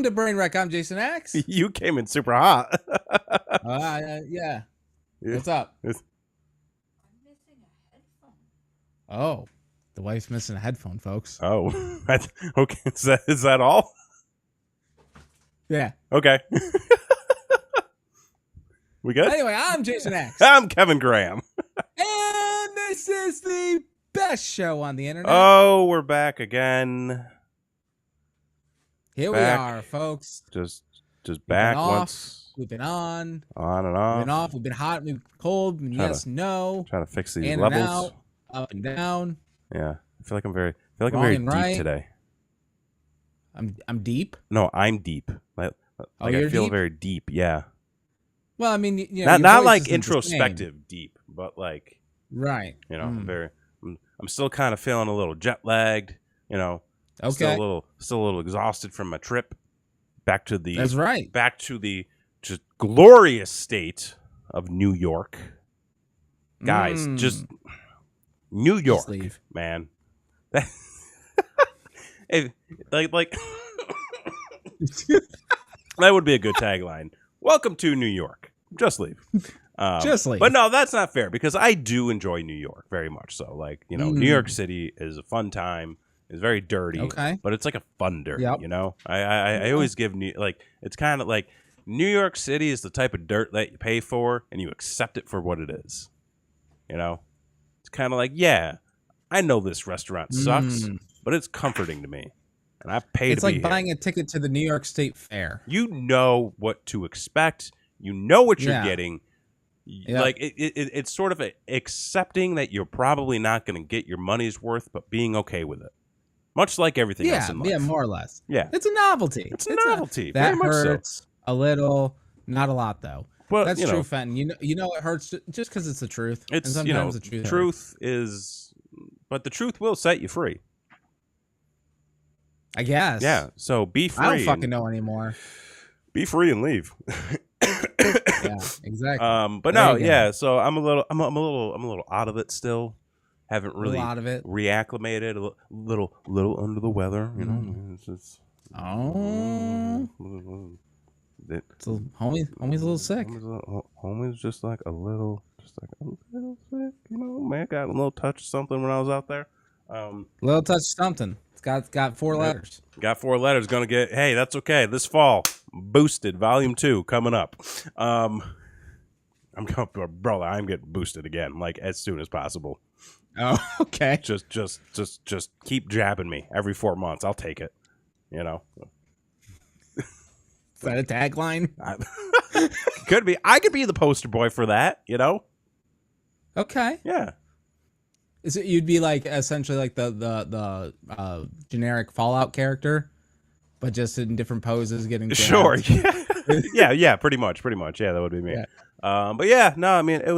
Welcome to Brain Wreck. I'm Jason X. You came in super hot. Yeah. What's up? I'm missing a headphone. Oh, the wife's missing a headphone, folks. Oh, okay. Is that all? Yeah. Okay. We good? Anyway, I'm Jason X. I'm Kevin Graham. And this is the best show on the internet. Oh, we're back again. Here back. we are, folks. Just back once. We've been on and off. We've been off. We've been hot. We've been cold. We've been no. Trying to fix these in levels. And out, up and down. Yeah, I feel like I'm very deep right. today. I'm deep. No, I'm deep. Like I feel deep? very deep. Yeah. Well, I mean, you know, not like introspective deep, but like right. You know, I'm still kind of feeling a little jet lagged. You know, okay. Still a little exhausted from my trip back to the. That's right. Back to the just glorious state of New York, guys. Just New York, man. Hey, like that would be a good tagline. Welcome to New York. Just leave. Just leave. But no, that's not fair because I do enjoy New York very much. So, like, you know, New York City is a fun time. It's very dirty, but it's like a fun dirt. Yep. You know, I always give it's kind of like New York City is the type of dirt that you pay for and you accept it for what it is. You know, it's kind of like, yeah, I know this restaurant sucks, but it's comforting to me. And I pay it's to be like buying a ticket to the New York State Fair. You know what to expect. You know what you're getting. Yep. Like it's sort of accepting that you're probably not going to get your money's worth, but being okay with it. Much like everything else in life. Yeah, more or less. Yeah. It's a novelty. It's a novelty. That very hurts a little. Not a lot, though. But that's true, Fenton. You know it hurts just because it's the truth. It's, and sometimes the truth is... But the truth will set you free. I guess. Yeah, so be free. I don't fucking know anymore. Be free and leave. Yeah, exactly. But no, yeah. So I'm a little out of it still. Haven't really out of it. Reacclimated. A little under the weather. You know. It's just, so homie's a little sick. Homie's just like a little sick. You know, man, got a little touch of something when I was out there. Little touch of something. It's got 4 letters. Got 4 letters. Gonna get. Hey, that's okay. This fall, Boosted Volume 2 coming up. I'm getting boosted again, like as soon as possible. Oh, okay. Just keep jabbing me every 4 months. I'll take it. You know. Is that a tagline? Could be. I could be the poster boy for that. You know. Okay. Yeah. Is it you'd be like essentially like the generic Fallout character, but just in different poses, getting jabbed? Sure. Yeah. yeah. Pretty much. Yeah, that would be me. Yeah. But yeah, no. I mean, it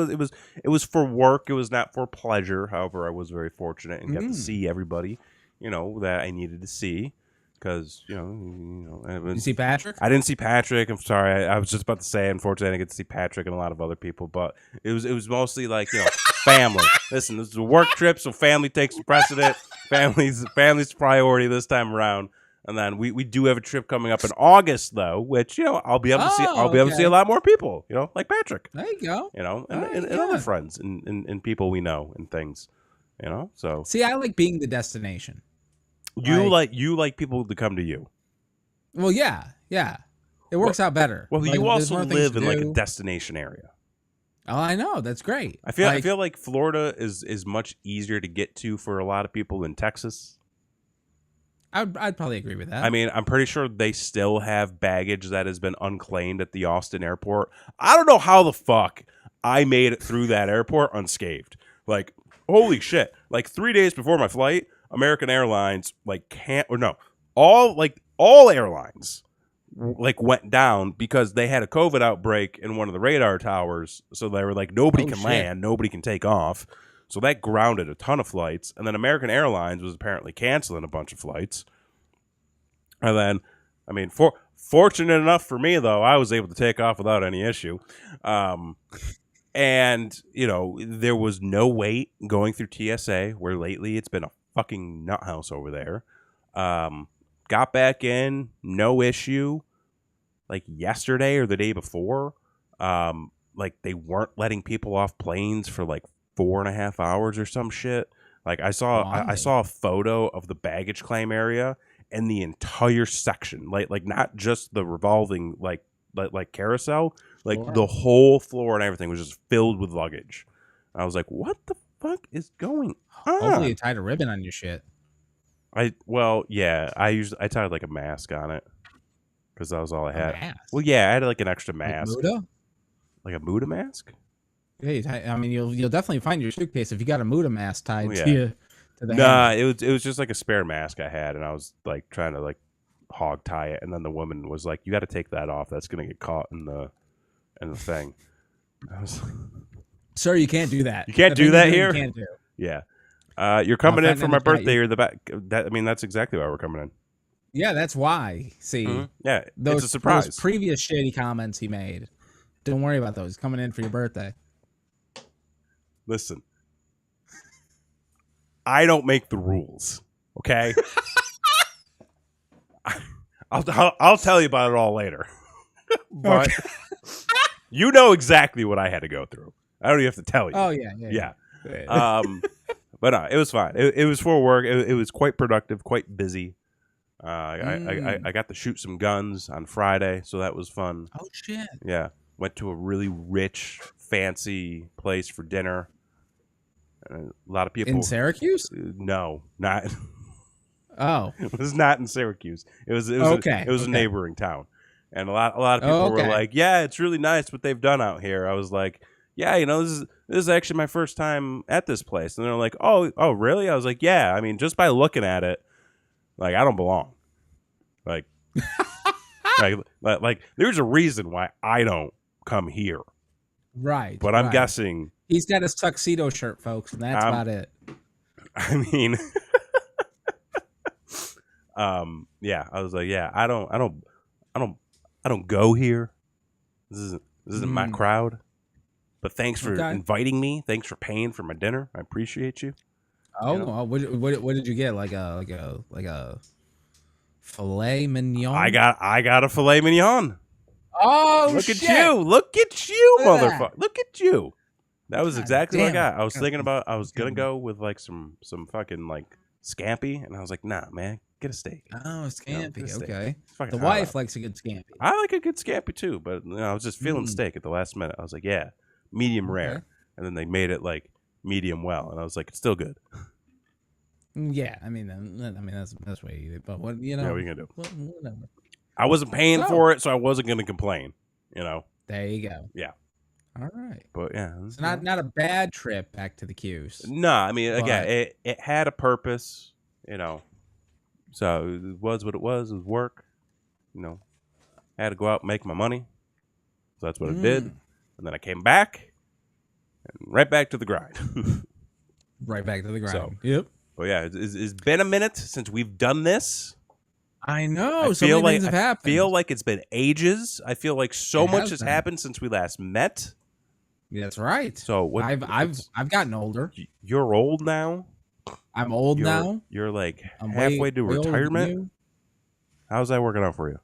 was for work. It was not for pleasure. However, I was very fortunate and got to see everybody, you know, that I needed to see. Because you know, you see Patrick? I didn't see Patrick. I'm sorry. I was just about to say, unfortunately, I didn't get to see Patrick and a lot of other people. But it was mostly like family. Listen, this is a work trip, so family takes precedent. Family's priority this time around. And then we do have a trip coming up in August, though, which I'll be able to see. I'll be able to see a lot more people. Like Patrick. There you go. And other friends and people we know and things. So see, I like being the destination. You like people to come to you. Well, yeah. It works out better. Well, you also live in like a destination area. Oh, I know. That's great. I feel like Florida is much easier to get to for a lot of people than Texas. I'd probably agree with that. I mean, I'm pretty sure they still have baggage that has been unclaimed at the Austin airport. I don't know how the fuck I made it through that airport unscathed. Like, holy shit. Like 3 days before my flight, American Airlines all airlines went down because they had a COVID outbreak in one of the radar towers. So they were like, nobody can land, nobody can take off. So that grounded a ton of flights. And then American Airlines was apparently canceling a bunch of flights. And then, I mean, fortunate enough for me, though, I was able to take off without any issue. And, there was no wait going through TSA, where lately it's been a fucking nut house over there. got back in, no issue. Like yesterday or the day before, like they weren't letting people off planes for like 4.5 hours or some shit. Like I saw a photo of the baggage claim area and the entire section, like not just the revolving like carousel, like the whole floor and everything was just filled with luggage. I was like, what the fuck is going on? Hopefully you tied a ribbon on your shit. I tied like a mask on it because that was all I had. Mask? Well, yeah, I had like an extra mask, Like Muda? like a Muda mask. Yeah, I mean, you'll definitely find your suitcase if you got a Muda mask tied to you. To the Nah, handle. it was just like a spare mask I had, and I was like trying to like hog tie it, and then the woman was like, "You got to take that off. That's gonna get caught in the thing." I was like, Sir, you can't do that. You can't do that here? You can't do. Yeah. You're coming in for my birthday you. or the back. That's exactly why we're coming in. Yeah, that's why. See, Yeah, those, it's a surprise. Those previous shitty comments he made. Don't worry about those. He's coming in for your birthday. Listen, I don't make the rules, okay? I'll tell you about it all later. But you know exactly what I had to go through. I don't even have to tell you. Oh, yeah. But it was fine. It was for work. It was quite productive, quite busy. I got to shoot some guns on Friday, so that was fun. Oh, shit. Yeah. Went to a really rich, fancy place for dinner. A lot of people In Syracuse? No, not. Oh, It was not in Syracuse. It was Okay, It was a neighboring town, and a lot of people were like, "Yeah, it's really nice what they've done out here." I was like, "Yeah, this is actually my first time at this place," and they're like, "Oh, really?" I was like, "Yeah, I mean, just by looking at it, like I don't belong, like, like there's a reason why I don't come here." right. But I'm guessing he's got his tuxedo shirt, folks, and that's about it. I mean, yeah, I was like, yeah, I don't go here. This isn't my crowd. But thanks for inviting me. Thanks for paying for my dinner. I appreciate you. Oh, what did you get? Like a filet mignon? I got a filet mignon. Oh, Look shit. at you! Look at you, Look at motherfucker! Look at you! That was exactly what I got. I was thinking about. I was gonna go with like some fucking like scampi, and I was like, nah, man, get a steak. Oh, scampi. Get a steak. Okay. Fucking The wife likes a good scampi. I like a good scampi too, but I was just feeling steak at the last minute. I was like, yeah, medium rare, and then they made it like medium well, and I was like, it's still good. Yeah, I mean that's the best way to eat it. But what Yeah, what are you gonna do? Whatever. I wasn't paying for it, so I wasn't gonna complain. There you go. Yeah. All right. But yeah, It's not a bad trip back to the Q's. No, I mean, again, it had a purpose, So it was what it was. It was work. I had to go out and make my money. So that's what I did. And then I came back and right back to the grind. Right back to the grind. So, yep. But yeah, it's been a minute since we've done this. I know. I so feel many like things have happened. I feel like it's been ages. I feel like so It much has has been. happened since we last met. That's right. So what? I've gotten older. You're old now. I'm old now. You're like I'm halfway to way older than retirement. you. How's that working out for you?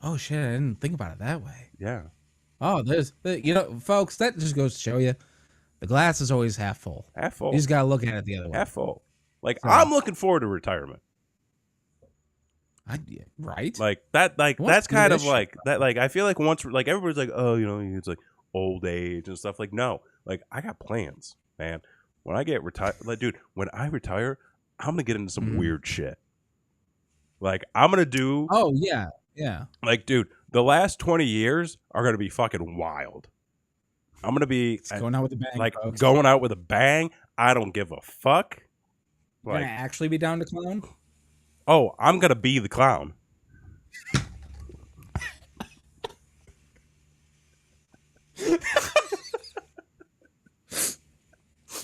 Oh shit! I didn't think about it that way. Yeah. Oh, folks, that just goes to show you, the glass is always half full. Half full. You just gotta look at it the other way. Half full. Like So- I'm looking forward to retirement. Right? Like that. Like What's that's kind the of like that. Like I feel like once like everybody's like, oh, it's like old age and stuff. Like no, like I got plans, man. When I get retired, like dude, when I retire, I'm gonna get into some weird shit. Like I'm gonna do. Oh yeah, yeah. Like dude, the last 20 years are gonna be fucking wild. I'm gonna be Going out with a bang. like folks. going out with a bang. I don't give a fuck. You're gonna actually be down to clown? Oh, I'm gonna be the clown.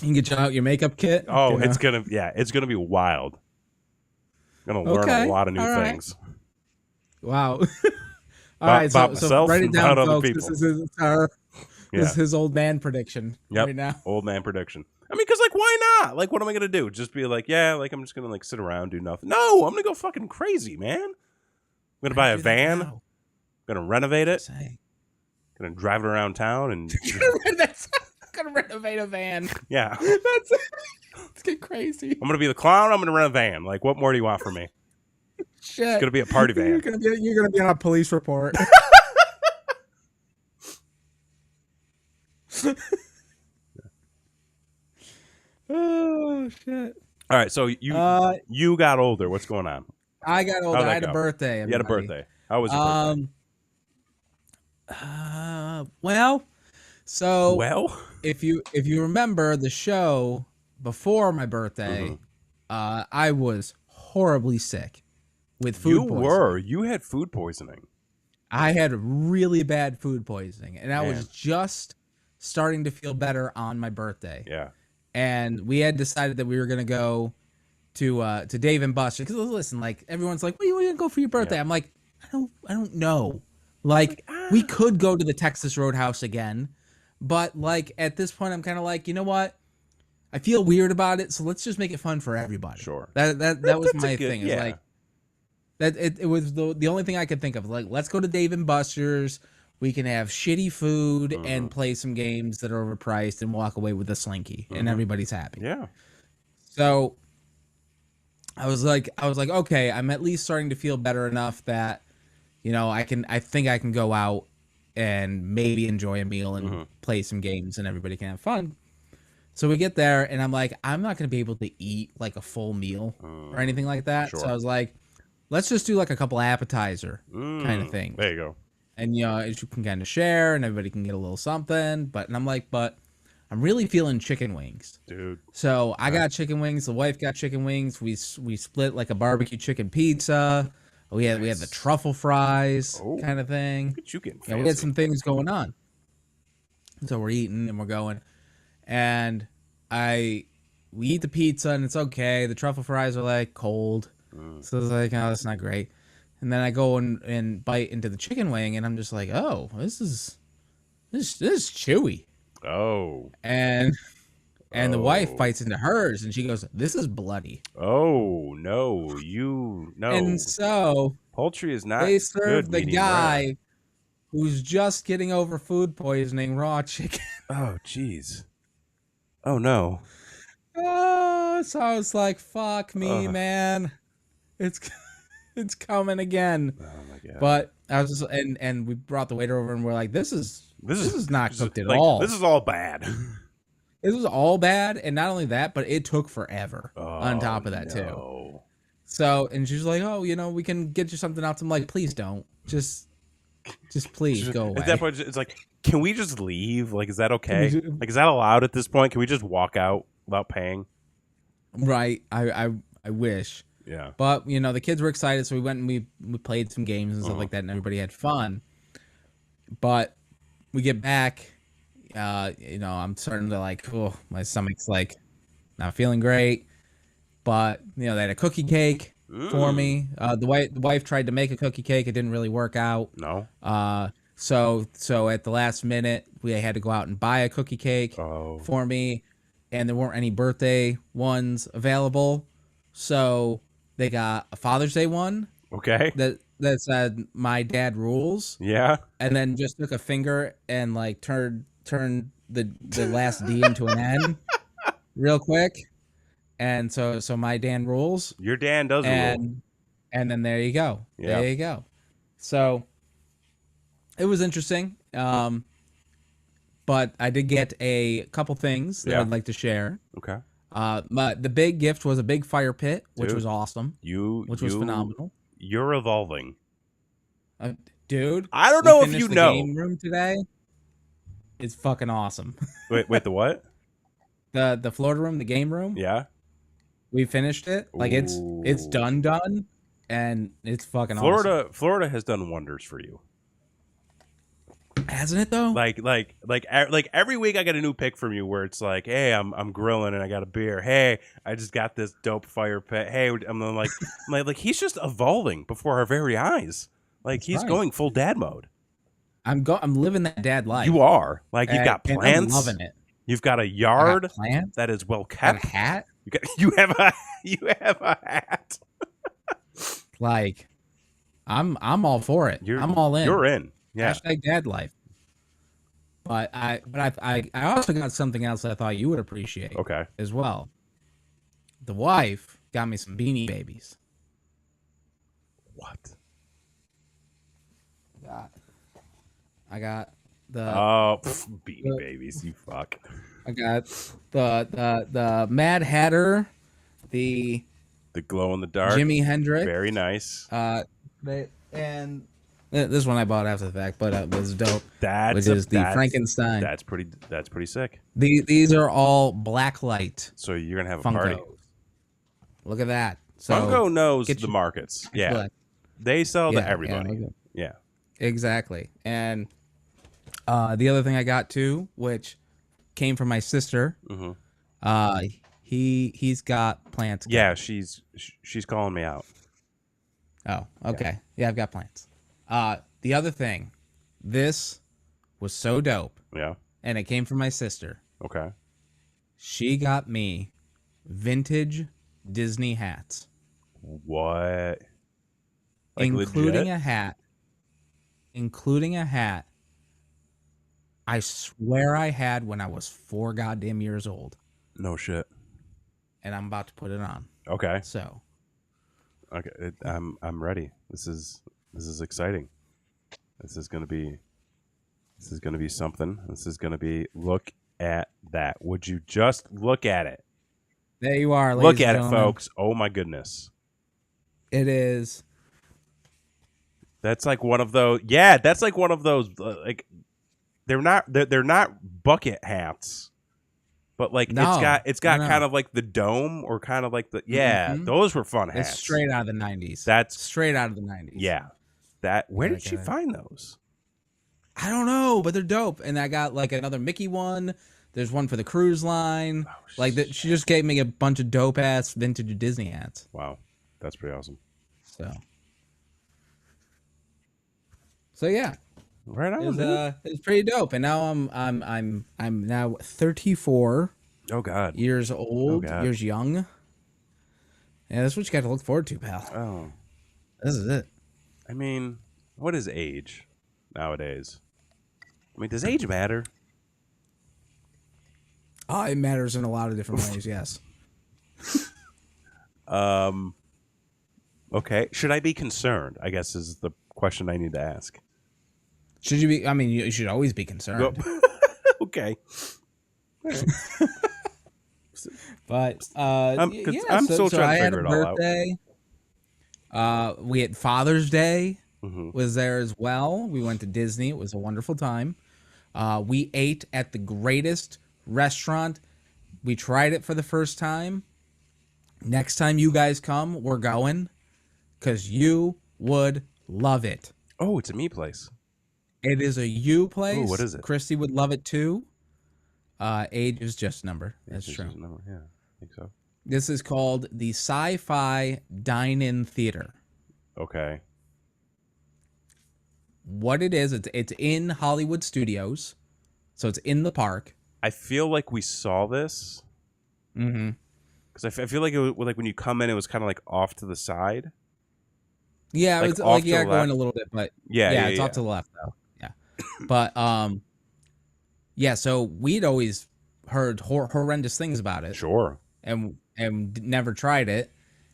You can get you out your makeup kit. Oh, it's gonna be wild. Gonna learn a lot of new things. Wow. All right, so myself write it and down, about other folks. people. This is our This is his old man prediction Yep. right now. Old man prediction. I mean, because, like, why not? Like, what am I going to do? Just be like, yeah, like, I'm just going to, like, sit around, do nothing. No, I'm going to go fucking crazy, man. I'm going to buy a van. Going to renovate it. Going to drive it around town. And Gonna renovate a van. yeah. Let's get crazy. I'm going to be the clown. I'm going to rent a van. Like, what more do you want from me? Shit. It's going to be a party van. You're gonna be on a police report. Oh shit! All right, so you got older. What's going on? I got older. How'd that I had go? a birthday. You had a everybody. birthday. How was your Well, so Well, if you remember the show before my birthday, I was horribly sick with food poisoning. You had food poisoning. I had really bad food poisoning, and I was just starting to feel better on my birthday. Yeah. And we had decided that we were gonna go to Dave and Buster, because listen, like everyone's like, "Where you gonna go for your birthday?" I'm like, I don't know. Like we could go to the Texas Roadhouse again, but like at this point, I'm kind of like, you know what? I feel weird about it, so let's just make it fun for everybody. Sure. That was my good, thing. It's yeah. like that. It was the only thing I could think of. Like, let's go to Dave and Buster's. We can have shitty food and play some games that are overpriced and walk away with a Slinky, and everybody's happy. Yeah. So I was like, okay, I'm at least starting to feel better enough that, you know, I think I can go out and maybe enjoy a meal and play some games and everybody can have fun. So we get there and I'm like, I'm not going to be able to eat like a full meal or anything like that. Sure. So I was like, let's just do like a couple appetizer kind of thing. There you go. And, you know, you can kind of share and everybody can get a little something. And I'm like, but I'm really feeling chicken wings. Dude. So I got chicken wings. The wife got chicken wings. We split like a barbecue chicken pizza. We had the truffle fries kind of thing. Look at you getting fancy. Yeah, we had some things going on. So we're eating and we're going. And we eat the pizza and it's okay. The truffle fries are like cold. So it's like, oh, that's not great. And then I go and bite into the chicken wing and I'm just like, oh, this is chewy. Oh. And the wife bites into hers and she goes, this is bloody. Oh, no. No. And so Poultry is not they serve good the medium guy rare. who's just getting over food poisoning raw chicken. Oh, jeez. Oh, no. So I was like, fuck me, man. It's coming again. Oh, my God. But I was just, and we brought the waiter over and we're like, this is not cooked at like, all. This is all bad. This was all bad, and not only that, but it took forever on top of that too. So, and she's like, "Oh, you know, we can get you something else." I'm like, "Please don't, just please go away." At that point, it's like, can we just leave? Like, is that okay? Like, is that allowed at this point? Can we just walk out without paying? Right. I wish. Yeah. But you know, the kids were excited, so we went and we played some games and stuff like that, and everybody had fun. But we get back. You know, I'm starting to like, oh, my stomach's like not feeling great. But you know, they had a cookie cake for me. The wife tried to make a cookie cake. It didn't really work out. No. So at the last minute, we had to go out and buy a cookie cake for me, and there weren't any birthday ones available. So they got a Father's Day one. Okay. That said, "My dad rules." Yeah. And then just took a finger and like turned the last D into an N real quick. And so my Dan rules. Your Dan does rule. And then there you go. Yeah. There you go. So it was interesting. But I did get a couple things that I'd like to share. Okay. But the big gift was a big fire pit, which was awesome. Which was phenomenal. You're evolving. Dude, I don't know if you the know. Game room today. It's fucking awesome. Wait, the what? The Florida room, the game room. Yeah. We finished it. Like it's done, and it's fucking awesome. Florida has done wonders for you. Hasn't it though? Like every week I get a new pick from you where it's like, hey, I'm grilling and I got a beer. Hey, I just got this dope fire pit. Hey, I'm like he's just evolving before our very eyes. Like he's going full dad mode. I'm living that dad life. You are. Like, you've got and plants. I'm loving it. You've got a I yard got plants. that is well Got a kept. hat. You have a hat. Like, I'm all for it. I'm all in. You're in. Yeah. Hashtag dad life. But I also got something else I thought you would appreciate. Okay. As well. The wife got me some Beanie Babies. What? I got the Beanie Babies, you fuck. I got the Mad Hatter, the glow in the dark, Jimi Hendrix. very nice. And this one I bought after the fact, but it was dope. That's Frankenstein. That's pretty sick. These are all black light. So you're gonna have a Funko. party. Look at that. So Funko knows the markets. Yeah, black. they sell to everybody. Yeah, exactly. And the other thing I got too, which came from my sister. Mm-hmm. He's got plants. Yeah, she's calling me out. Oh, okay. Yeah, I've got plants. The other thing, this was so dope. Yeah. And it came from my sister. Okay. She got me vintage Disney hats. What? Like including legit? a hat. Including a hat. I swear I had when I was 4 goddamn years old. No shit. And I'm about to put it on. Okay. So. Okay, I'm ready. This is exciting. This is gonna be something. This is gonna be. Look at that. Would you just look at it? There you are. Look at it, folks. Oh my goodness. It is. That's like one of those. Yeah, that's like one of those. Like they're not bucket hats, but like it's got kind of like the dome or kind of like the those were fun hats. It's straight out of the 90s. That's straight out of the 90s. Yeah. Where did she find those? I don't know, but they're dope. And I got like another Mickey one. There's one for the cruise line. She just gave me a bunch of dope ass vintage Disney hats. Wow, that's pretty awesome. So yeah, right on. It's pretty dope. And now I'm now 34. Oh God, years old, years young. Yeah, that's what you got to look forward to, pal. Oh, this is it. I mean, what is age nowadays? I mean, does age matter? It matters in a lot of different ways. Yes. Okay. Should I be concerned? I guess is the question I need to ask. Should you be? I mean, you should always be concerned. Okay. But I'm still trying to figure it all out. We had Father's Day Mm-hmm. was there as well. We went to Disney. It was a wonderful time. We ate at the greatest restaurant. We tried it for the first time. Next time you guys come, we're going because you would love it. Oh, it's a me place. It is a you place. Ooh, what is it? Christy would love it too. Age is just a number. That's true. Just a number. Yeah, I think so. This is called the Sci-Fi Dine-In Theater. Okay. What it is, it's in Hollywood Studios, so it's in the park. I feel like we saw this. Mm-hmm. Because I feel like it was like when you come in, it was kind of like off to the side. Yeah, it was like going a little bit, but yeah, it's off to the left though. Yeah, but yeah. So we'd always heard horrendous things about it. Sure. And never tried it,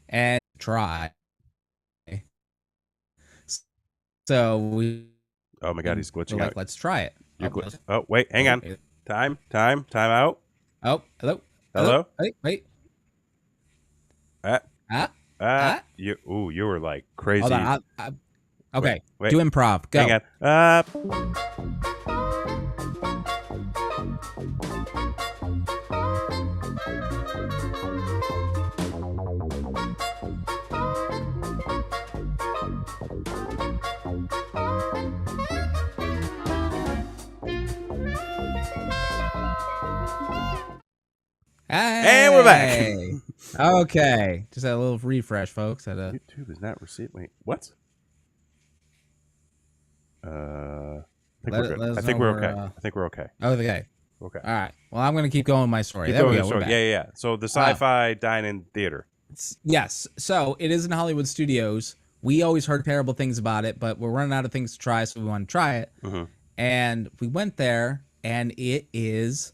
and try. So we. Oh my God, he's glitching out. Let's try it. Oh wait, hang on. Time out. Oh, hello. Wait. You were like crazy. Hold on, okay, wait. do improv. Go. Hang And we're back. Okay, just had a little refresh, folks. YouTube is not receiving. Wait, what? think we're good. I think we're okay. I think we're okay. Okay. Okay. All right. Well, I'm gonna keep going with my story. Keep There we going go. with We're the back. story. Yeah. So the sci-fi dine-in theater. Yes. So it is in Hollywood Studios. We always heard terrible things about it, but we're running out of things to try, so we want to try it. Mm-hmm. And we went there, and it is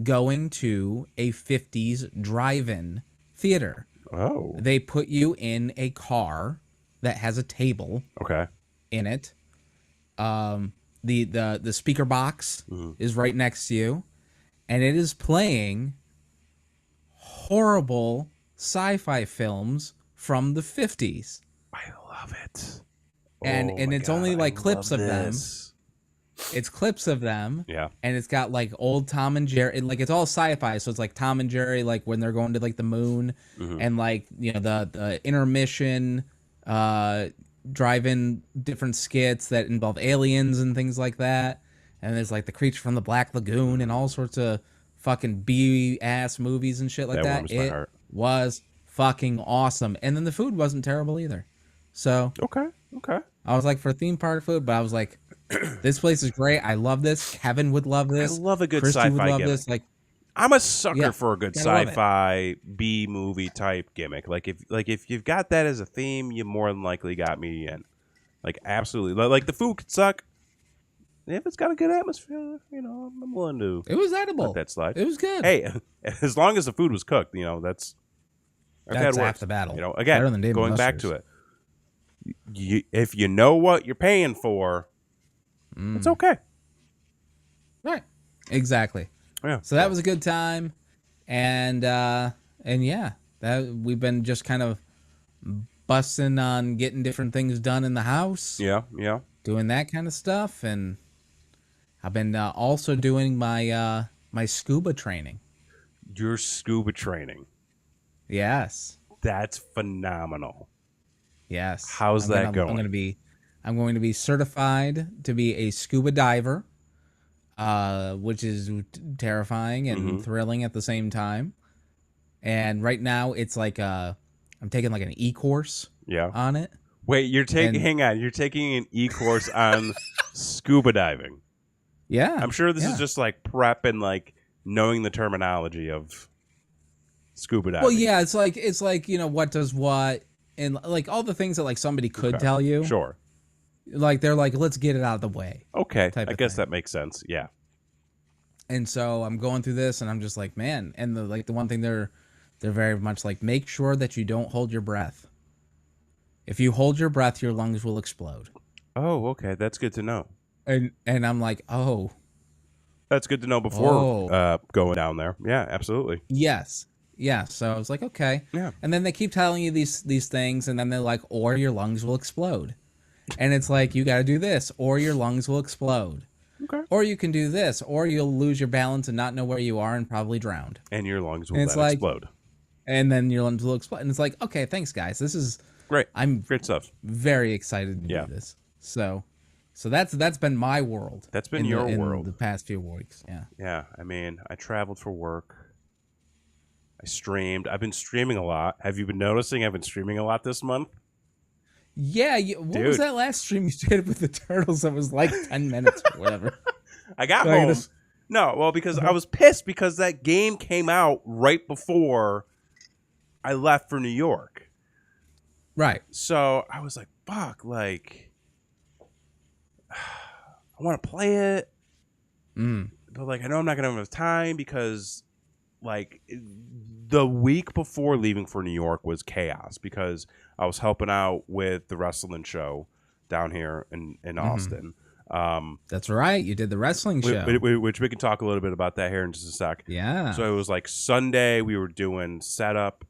going to a 50s drive-in theater. Oh. They put you in a car that has a table Okay. in it. The speaker box is right next to you, and it is playing horrible sci-fi films from the 50s. I love it. And it's only like clips of them. This. It's clips of them. Yeah. And it's got like old Tom and Jerry, like it's all sci-fi, so it's like Tom and Jerry, like when they're going to like the moon, and like the intermission, drive-in different skits that involve aliens and things like that. And there's like the Creature from the Black Lagoon and all sorts of fucking B-ass movies and shit like that. Warms my It heart. was fucking awesome, and then the food wasn't terrible either. So Okay. I was like, for theme park food, but I was like, this place is great. I love this. Kevin would love this. I love a good Christy sci-fi would love gimmick. this. Like, I'm a sucker Yeah, for a good I love it. sci-fi B movie type gimmick. Like if you've got that as a theme, you more than likely got me in. Like absolutely. Like the food could suck. If it's got a good atmosphere, I'm willing to it was edible. let that slide. It was good. Hey, as long as the food was cooked, that's That's that half works. the battle. Again, Better than Dave & going back Buster's. to it. If you know what you're paying for, it's okay. Right. Exactly. Yeah. So that was a good time, and yeah, that we've been just kind of busting on getting different things done in the house. Yeah. Doing that kind of stuff, and I've been also doing my my scuba training. Your scuba training. Yes. That's phenomenal. Yes. How's that going? I'm going to be certified to be a scuba diver, which is terrifying and thrilling at the same time. And right now it's like I'm taking like an e-course on it. Wait, hang on. You're taking an e-course on scuba diving. Yeah. I'm sure this is just like prep and like knowing the terminology of scuba diving. Well, yeah, it's like what does what, and like all the things that like somebody could tell you. Sure. Like they're like, let's get it out of the way. Okay. Type I of guess thing. that makes sense. Yeah. And so I'm going through this, and I'm just like, man. And the one thing they're very much like, make sure that you don't hold your breath. If you hold your breath, your lungs will explode. Oh, okay. That's good to know. And I'm like, oh, That's good to know before going down there. Yeah, absolutely. yes. Yeah. So I was like, okay. Yeah. And then they keep telling you these things, and then they're like, or your lungs will explode. And it's like, you got to do this, or your lungs will explode. Okay. Or you can do this, or you'll lose your balance and not know where you are and probably drown. And your lungs will And it's then like- explode. And then your lungs will explode. And it's like, okay, thanks, guys. This is Great. I'm Great stuff. very excited to Yeah. do this. So that's been my world. That's been in your in world. the past few weeks. Yeah. Yeah, I mean, I traveled for work. I streamed. I've been streaming a lot. Have you been noticing I've been streaming a lot this month? Yeah. What Dude. was that last stream you did with the turtles that was like 10 minutes or whatever? I got Like home. this- No, well, because I was pissed because that game came out right before I left for New York. Right. So I was like, fuck, like, I want to play it. But, like, I know I'm not going to have enough time because, like, the week before leaving for New York was chaos because I was helping out with the wrestling show down here in Austin. That's right. You did the wrestling show. Which we can talk a little bit about that here in just a sec. Yeah. So it was like Sunday we were doing setup.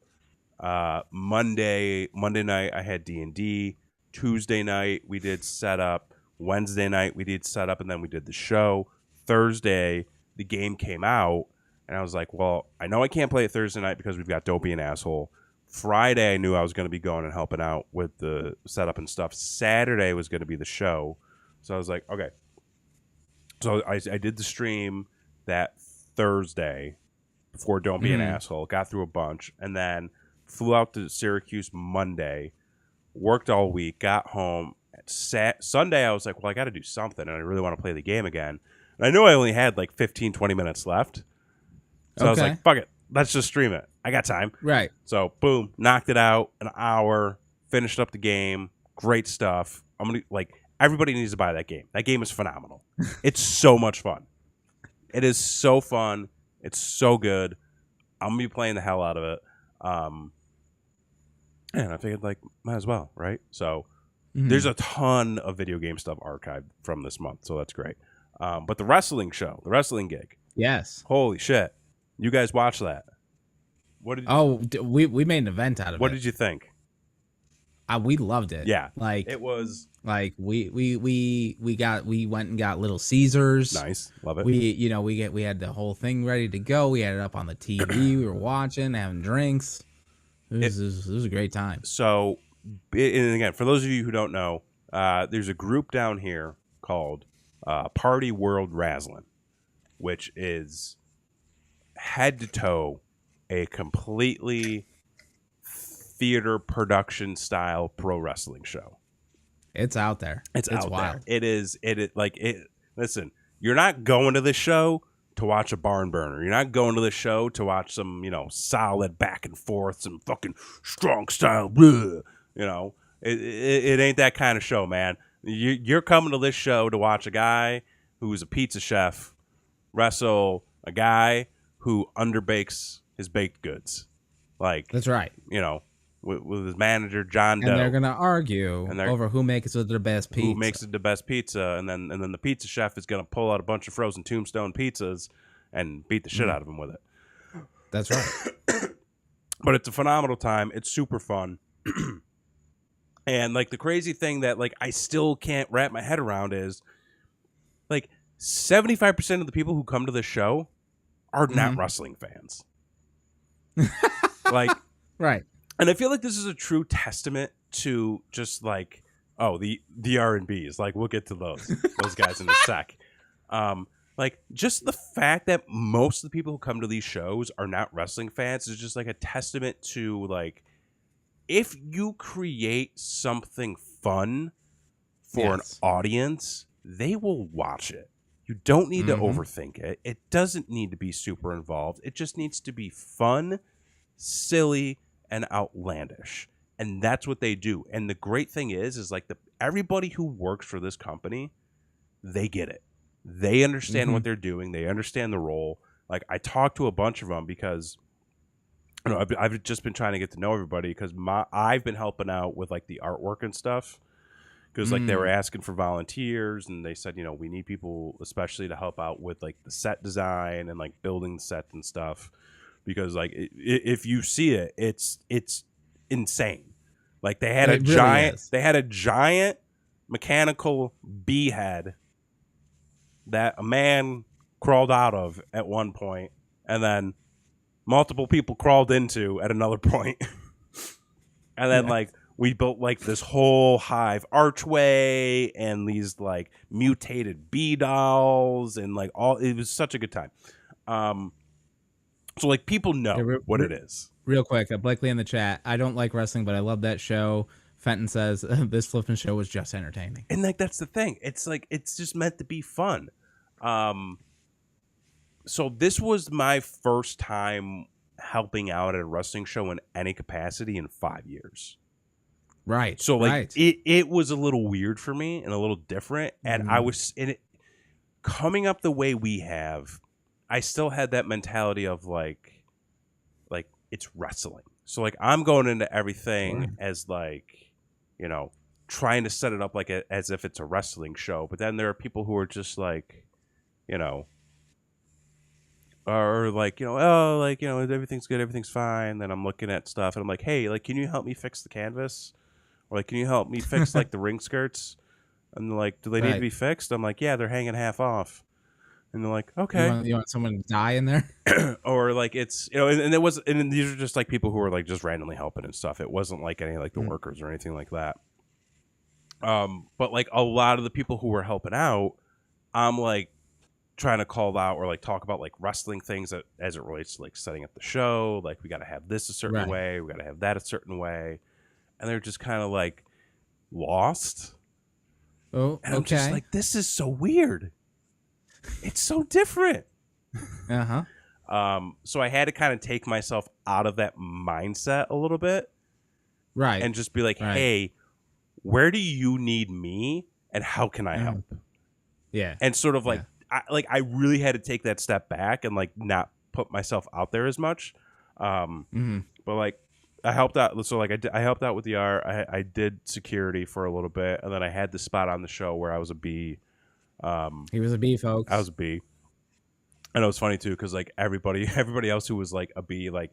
Monday night I had D&D. Tuesday night we did setup. Wednesday night we did setup, and then we did the show. Thursday the game came out, and I was like, well, I know I can't play it Thursday night because we've got Dopey and Asshole. Friday I knew I was going to be going and helping out with the setup and stuff. Saturday was going to be the show. So I was like, okay. So I did the stream that Thursday before Don't Be an Asshole. Got through a bunch. And then flew out to Syracuse Monday. Worked all week. Got home. Sunday I was like, well, I got to do something, and I really want to play the game again. And I knew I only had like 15, 20 minutes left. So I was like, fuck it. Let's just stream it. I got time. Right. So, boom, knocked it out, an hour, finished up the game. Great stuff. I'm going to, like, everybody needs to buy that game. That game is phenomenal. It's so much fun. It is so fun. It's so good. I'm going to be playing the hell out of it. And I figured, like, might as well, right? So, there's a ton of video game stuff archived from this month, so that's great. But the wrestling show, the wrestling gig. Yes. Holy shit. You guys watch that? What did we made an event out of it. What did you think? We loved it. Yeah. Like it was like we went and got Little Caesars. Nice. Love it. We had the whole thing ready to go. We had it up on the TV. We were watching, having drinks. It was a great time. So, and again, for those of you who don't know, there's a group down here called Party World Wrestling, which is head to toe a completely theater production style pro wrestling show. It's out there. It's out wild. there. It is like it. Listen, you're not going to this show to watch a barn burner. You're not going to this show to watch some, solid back and forth, some fucking strong style. Blah, it ain't that kind of show, man. You're coming to this show to watch a guy who's a pizza chef wrestle a guy who underbakes his baked goods. Like, that's right. With his manager John Doe. And they're gonna argue over who makes it the best pizza. Who makes it the best pizza, and then the pizza chef is gonna pull out a bunch of frozen Tombstone pizzas and beat the shit out of him with it. That's right. But it's a phenomenal time. It's super fun. And like the crazy thing that like I still can't wrap my head around is like 75% of the people who come to this show are not wrestling fans. Like, right. And I feel like this is a true testament to just like, the R&Bs. Like, we'll get to those guys in a sec. Like, just the fact that most of the people who come to these shows are not wrestling fans is just like a testament to like, if you create something fun for an audience, they will watch it. You don't need to overthink it. It doesn't need to be super involved. It just needs to be fun, silly, and outlandish. And that's what they do. And the great thing is like everybody who works for this company, they get it. They understand what they're doing. They understand the role. Like, I talked to a bunch of them because I've just been trying to get to know everybody because I've been helping out with like the artwork and stuff. Because like they were asking for volunteers, and they said, we need people especially to help out with like the set design and like building the set and stuff. Because like if you see it, it's insane. Like they had they had a giant mechanical bee head that a man crawled out of at one point, and then multiple people crawled into at another point. And then like we built like this whole hive archway and these like mutated bee dolls and like it was such a good time. So like people know what it is. Real quick, Blakely in the chat. I don't like wrestling, but I love that show. Fenton says this flipping show was just entertaining. And like that's the thing. It's like it's just meant to be fun. So this was my first time helping out at a wrestling show in any capacity in 5 years. Right. So like it was a little weird for me and a little different. And I was in it coming up the way we have. I still had that mentality of like it's wrestling. So like I'm going into everything as like, trying to set it up like as if it's a wrestling show. But then there are people who are just like, or like, everything's good, everything's fine. Then I'm looking at stuff and I'm like, hey, like, can you help me fix the canvas? Or like, can you help me fix like the ring skirts? And they're like, do they need to be fixed? I'm like, yeah, they're hanging half off. And they're like, okay. You want someone to die in there? Or like it's, and it was, and these are just like people who are like just randomly helping and stuff. It wasn't like any like the workers or anything like that. But like a lot of the people who were helping out, I'm like trying to call out or like talk about like wrestling things as it relates to like setting up the show. Like we got to have this a certain way. We got to have that a certain way. And they're just kind of like lost. Oh, And I'm just okay. like, this is so weird. It's so different. So I had to kind of take myself out of that mindset a little bit Right. and just be like, Right. hey, where do you need me and how can I help? Yeah. And sort of like, I really had to take that step back and like not put myself out there as much. But like I helped out. So like I helped out with the art. I did security for a little bit, and then I had the spot on the show where I was a B. He was a B, folks. I was a B. And it was funny too because like everybody else who was like a B, like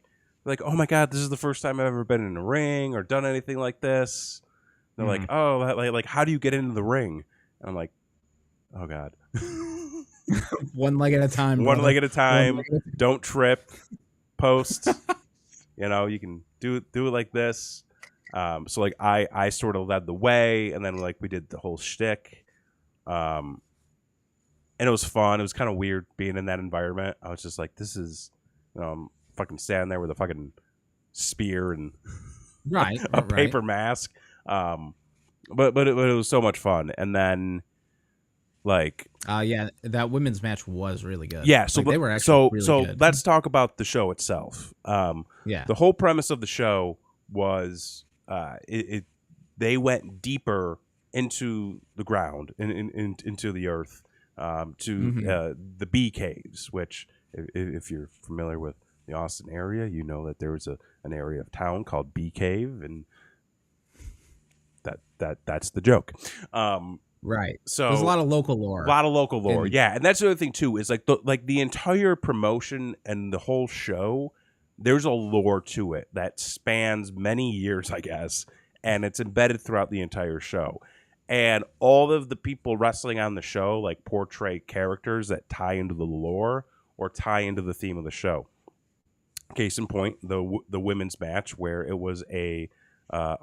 oh my god, this is the first time I've ever been in a ring or done anything like this. They're like, oh, like how do you get into the ring? And I'm like, oh god. One leg at a time. One brother. leg at a time. Leg at a time. Don't trip. Post. You can do it like this. So like I sort of led the way, and then like we did the whole shtick. And it was fun. It was kind of weird being in that environment. I was just like, this is, I'm fucking standing there with a fucking spear and a paper mask. But it was so much fun. And then, like, yeah, that women's match was really good. Yeah, so like, they were actually really good. Let's talk about the show itself. The whole premise of the show was they went deeper into the ground, into the earth. To the bee caves, which if you're familiar with the Austin area, you know that there was an area of town called Bee Cave, and that's the joke. Right. So there's a lot of local lore. Yeah, and that's the other thing too is like the entire promotion and the whole show. There's a lore to it that spans many years, I guess, and it's embedded throughout the entire show. And all of the people wrestling on the show like portray characters that tie into the lore or tie into the theme of the show. Case in point, the women's match where it was a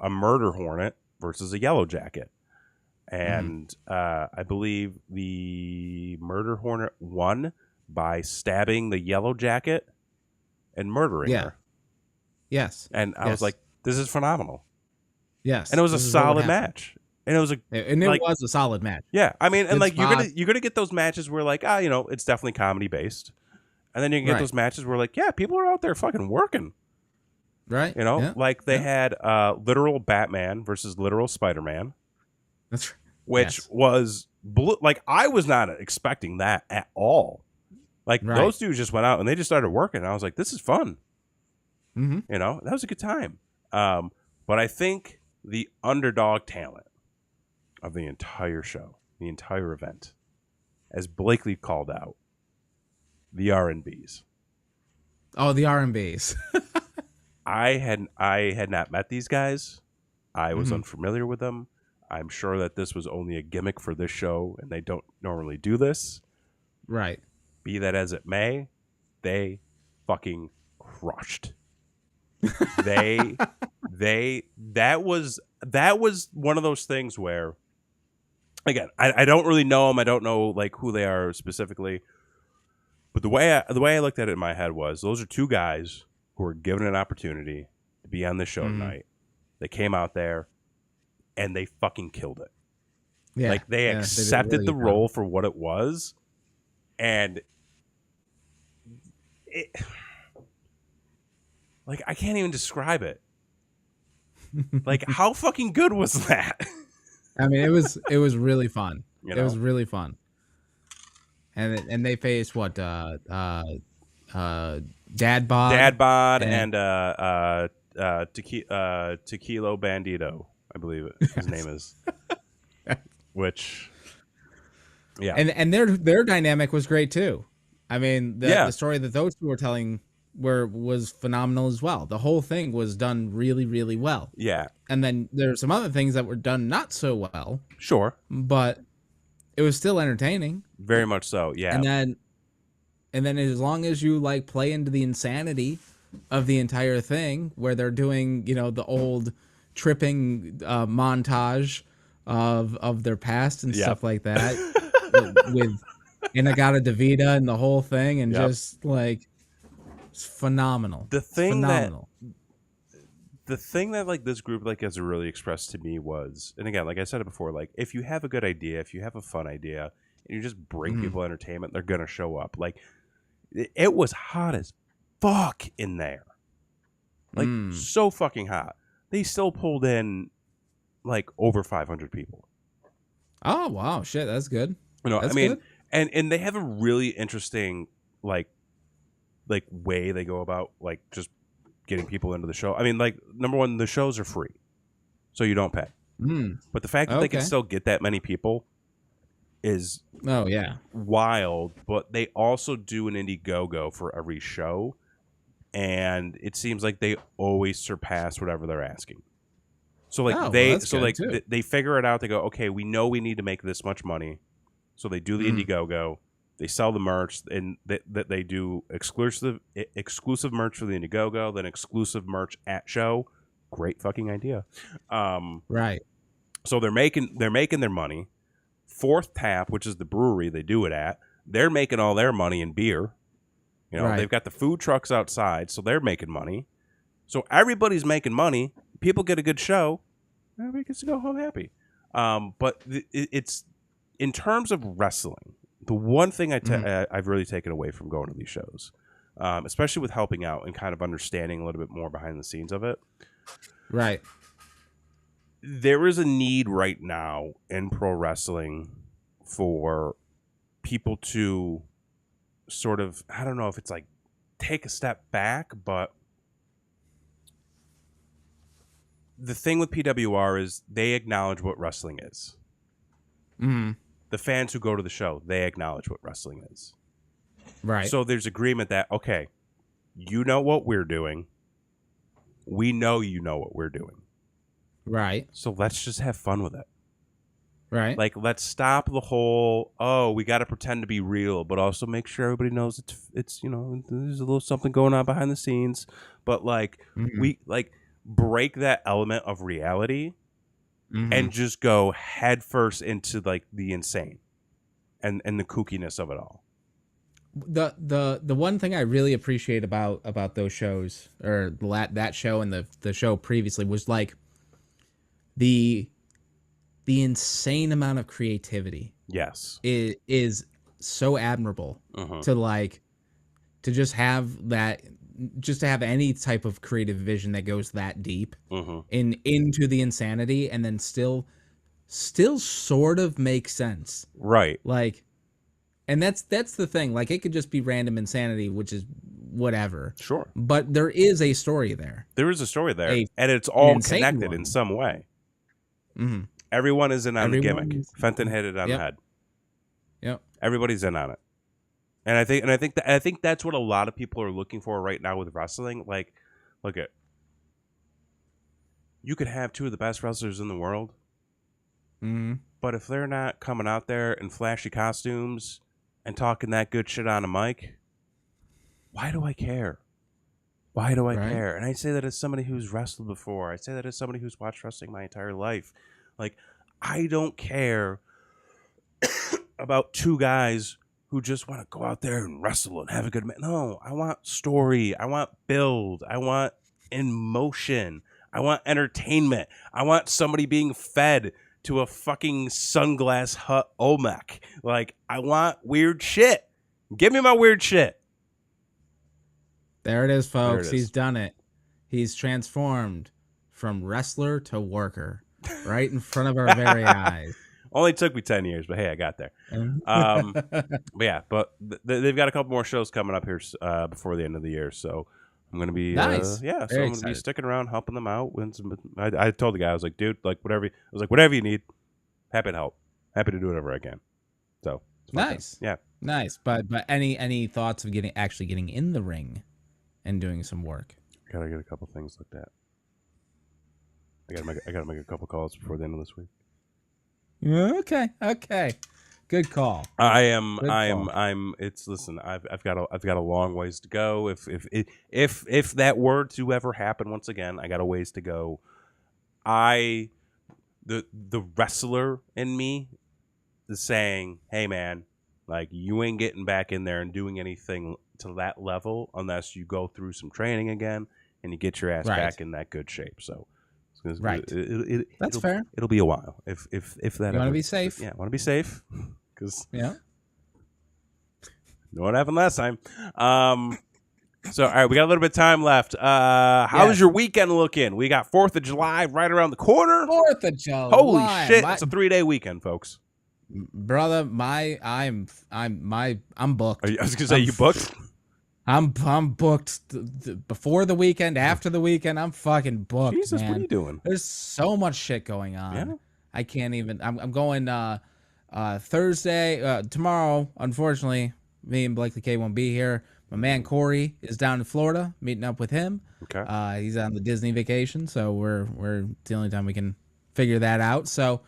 murder hornet versus a yellow jacket. And I believe the murder hornet won by stabbing the yellow jacket and murdering her. Yes. And I was like, this is phenomenal. Yes. And it was a solid match. And it was was a solid match. Yeah, I mean, and Good like spot. you're gonna get those matches where like it's definitely comedy based, and then you can get those matches where like people are out there fucking working, right? Like they had literal Batman versus literal Spider-Man. That's right. Which was like I was not expecting that at all. Like those dudes just went out and they just started working. And I was like, this is fun. That was a good time. But I think the underdog talent of the entire show, the entire event, as Blakely called out, the R&Bs. Oh, the R&Bs. I had not met these guys. I was unfamiliar with them. I'm sure that this was only a gimmick for this show, and they don't normally do this. Right. Be that as it may, they fucking crushed. That was one of those things where, again, I don't really know them. I don't know like who they are specifically, but the way I looked at it in my head was those are two guys who were given an opportunity to be on the show tonight. They came out there and they fucking killed it. Yeah, like they accepted the role for what it was, and it. Like, I can't even describe it. Like, how fucking good was that? I mean, it was really fun. It was really fun. And they faced what? Dad Bod and Tequilo Bandito, I believe his name is. Which, yeah. And their dynamic was great too. I mean, the story that those two were telling was phenomenal as well. The whole thing was done really, really well. Yeah. And then there were some other things that were done not so well. Sure. But it was still entertaining. Very much so, yeah. And then as long as you like play into the insanity of the entire thing, where they're doing, the old tripping montage of their past and stuff like that with Inagata Davida and the whole thing, and just like it's phenomenal. The thing the thing that like this group like has really expressed to me was, and again, like I said it before, like if you have a good idea, if you have a fun idea, and you just bring people entertainment, they're gonna show up. Like it was hot as fuck in there, like so fucking hot. They still pulled in like over 500 people. Oh wow, shit, that's good. You know, That's I mean, good. and they have a really interesting like way they go about like just getting people into the show. I mean, like number one, the shows are free, so you don't pay. But the fact that they can Okay. still get that many people is Oh yeah. wild. But they also do an Indiegogo for every show, and it seems like they always surpass whatever they're asking. So like Oh, well, that's so good, like too. they figure it out. They go, okay, we know we need to make this much money, so they do the Indiegogo. They sell the merch, and that they do exclusive merch for the Indiegogo, then exclusive merch at show. Great fucking idea. Right. So they're making their money. Fourth Tap, which is the brewery they do it at, they're making all their money in beer. You know, Right. they've got the food trucks outside, so they're making money. So everybody's making money. People get a good show. Everybody gets to go home happy. But it's in terms of wrestling, the one thing I've really taken away from going to these shows, especially with helping out and kind of understanding a little bit more behind the scenes of it. Right. There is a need right now in pro wrestling for people to sort of, I don't know if it's like take a step back, but the thing with PWR is they acknowledge what wrestling is. The fans who go to the show, they acknowledge what wrestling is. Right. So there's agreement that, okay, you know what we're doing. We know you know what we're doing. Right. So let's just have fun with it. Right. Like, let's stop the whole, oh, we got to pretend to be real, but also make sure everybody knows it's you know, there's a little something going on behind the scenes. But, like, we, like, break that element of reality and just go headfirst into, like, the insane and the kookiness of it all. The one thing I really appreciate about those shows, or that show and the show previously, was like the insane amount of creativity. Yes. Is so admirable to just have that, just to have any type of creative vision that goes that deep into the insanity, and then still sort of make sense. Right. Like, and that's the thing. Like, it could just be random insanity, which is whatever. Sure. But there is a story there. There is a story there, an and it's all insane connected one. in some way. Everyone is in on the gimmick. Fenton hit it on the head. Yep. Everybody's in on it, and I think that's what a lot of people are looking for right now with wrestling. Like, look at, you could have two of the best wrestlers in the world, but if they're not coming out there in flashy costumes and talking that good shit on a mic, why do I care? Why do I care? And I say that as somebody who's wrestled before. I say that as somebody who's watched wrestling my entire life. Like, I don't care about two guys who just want to go out there and wrestle and have a good match. No, I want story. I want build. I want emotion. I want entertainment. I want somebody being fed to a fucking Sunglass Hut Olmec. Like, I want weird shit. Give me my weird shit. There it is, folks. There it is. He's done it. He's transformed from wrestler to worker right in front of our very eyes. Only took me 10 years, but hey, I got there. But yeah, but they've got a couple more shows coming up here before the end of the year, so I'm going to be nice. So I'm going to be sticking around, helping them out. I told the guy, I was like, dude, like whatever you need, happy to help, happy to do whatever I can. So nice, yeah, nice. But any thoughts of actually getting in the ring and doing some work? Gotta get a couple things looked at. I gotta make a couple calls before the end of this week. Okay. Good call. Listen, I've got a long ways to go. If that were to ever happen once again, I got a ways to go. The wrestler in me is saying, hey man, like, you ain't getting back in there and doing anything to that level unless you go through some training again and you get your ass Right. back in that good shape. So, Right. That's it'll, fair. It'll be a while if that. You want to ever- be safe. Yeah, want to be safe because Yeah. know what happened last time. So, all right, we got a little bit of time left. How's Yes. your weekend looking? We got 4th of July right around the corner. 4th of July. Holy shit! It's a 3-day weekend, folks. Brother, I'm booked. I was gonna say you booked. I'm booked before the weekend, after the weekend. I'm fucking booked. Jesus, man. what are you doing? There's so much shit going on. Yeah. I can't even. I'm going Thursday. Tomorrow, unfortunately, me and Blakely K won't be here. My man Corey is down in Florida, meeting up with him. Okay. He's on the Disney vacation, so we're the only time we can figure that out. So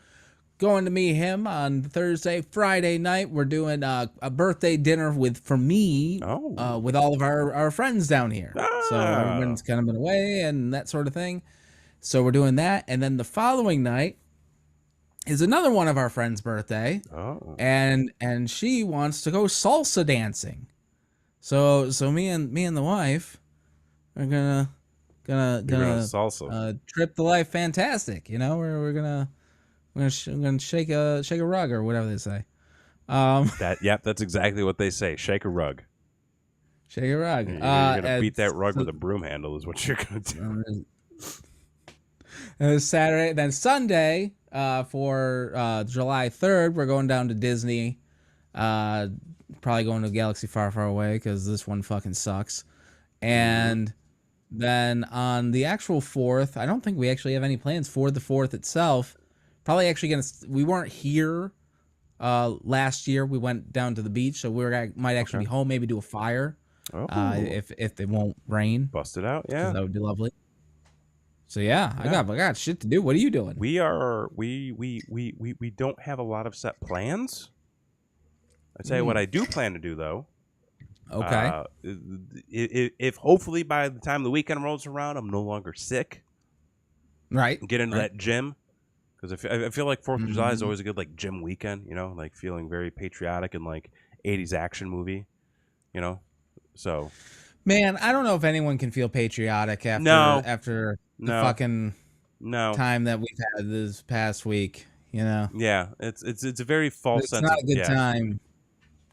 going to meet him on Thursday. Friday night, we're doing a birthday dinner for me with all of our friends down here. So everyone's kind of been away and that sort of thing. So we're doing that, and then the following night is another one of our friends' birthday. Oh. And she wants to go salsa dancing. So me and the wife are gonna salsa. trip the life fantastic. You know, we're gonna shake a rug or whatever they say. That's exactly what they say. Shake a rug. Shake a rug. You're gonna beat that rug with a broom handle is what you're gonna do. Saturday, then Sunday, for July 3rd, we're going down to Disney. Probably going to a galaxy far, far away because this one fucking sucks. And then on the actual 4th, I don't think we actually have any plans for the 4th itself. Probably actually we weren't here last year. We went down to the beach, so might actually be home, maybe do a fire if it won't rain. Bust it out, yeah. That would be lovely. So yeah, I got shit to do. What are you doing? We don't have a lot of set plans. I tell you what I do plan to do though. Okay. If hopefully by the time the weekend rolls around, I'm no longer sick. Right. Get into that gym because I feel like 4th of July is always a good like gym weekend. You know, like feeling very patriotic and like 80s action movie. You know, so. Man, I don't know if anyone can feel patriotic after the fucking time that we've had this past week. You know. Yeah, it's a very false sense. It's not a good time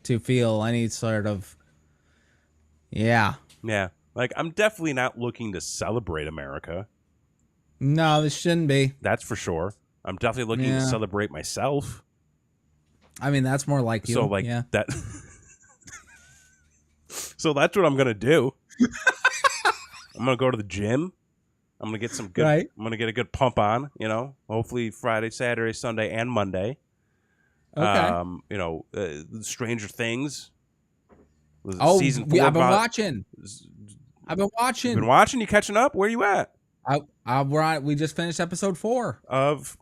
to feel any sort of. Yeah. Yeah, like I'm definitely not looking to celebrate America. No, this shouldn't be. That's for sure. I'm definitely looking to celebrate myself. I mean, that's more like you. So like that. So that's what I'm gonna do. I'm gonna go to the gym. I'm gonna get some good. Right. I'm gonna get a good pump on. You know, hopefully Friday, Saturday, Sunday, and Monday. Okay. You know, Stranger Things. Season 4. I've been watching. You've been watching. You catching up? Where you at? We just finished episode 4 of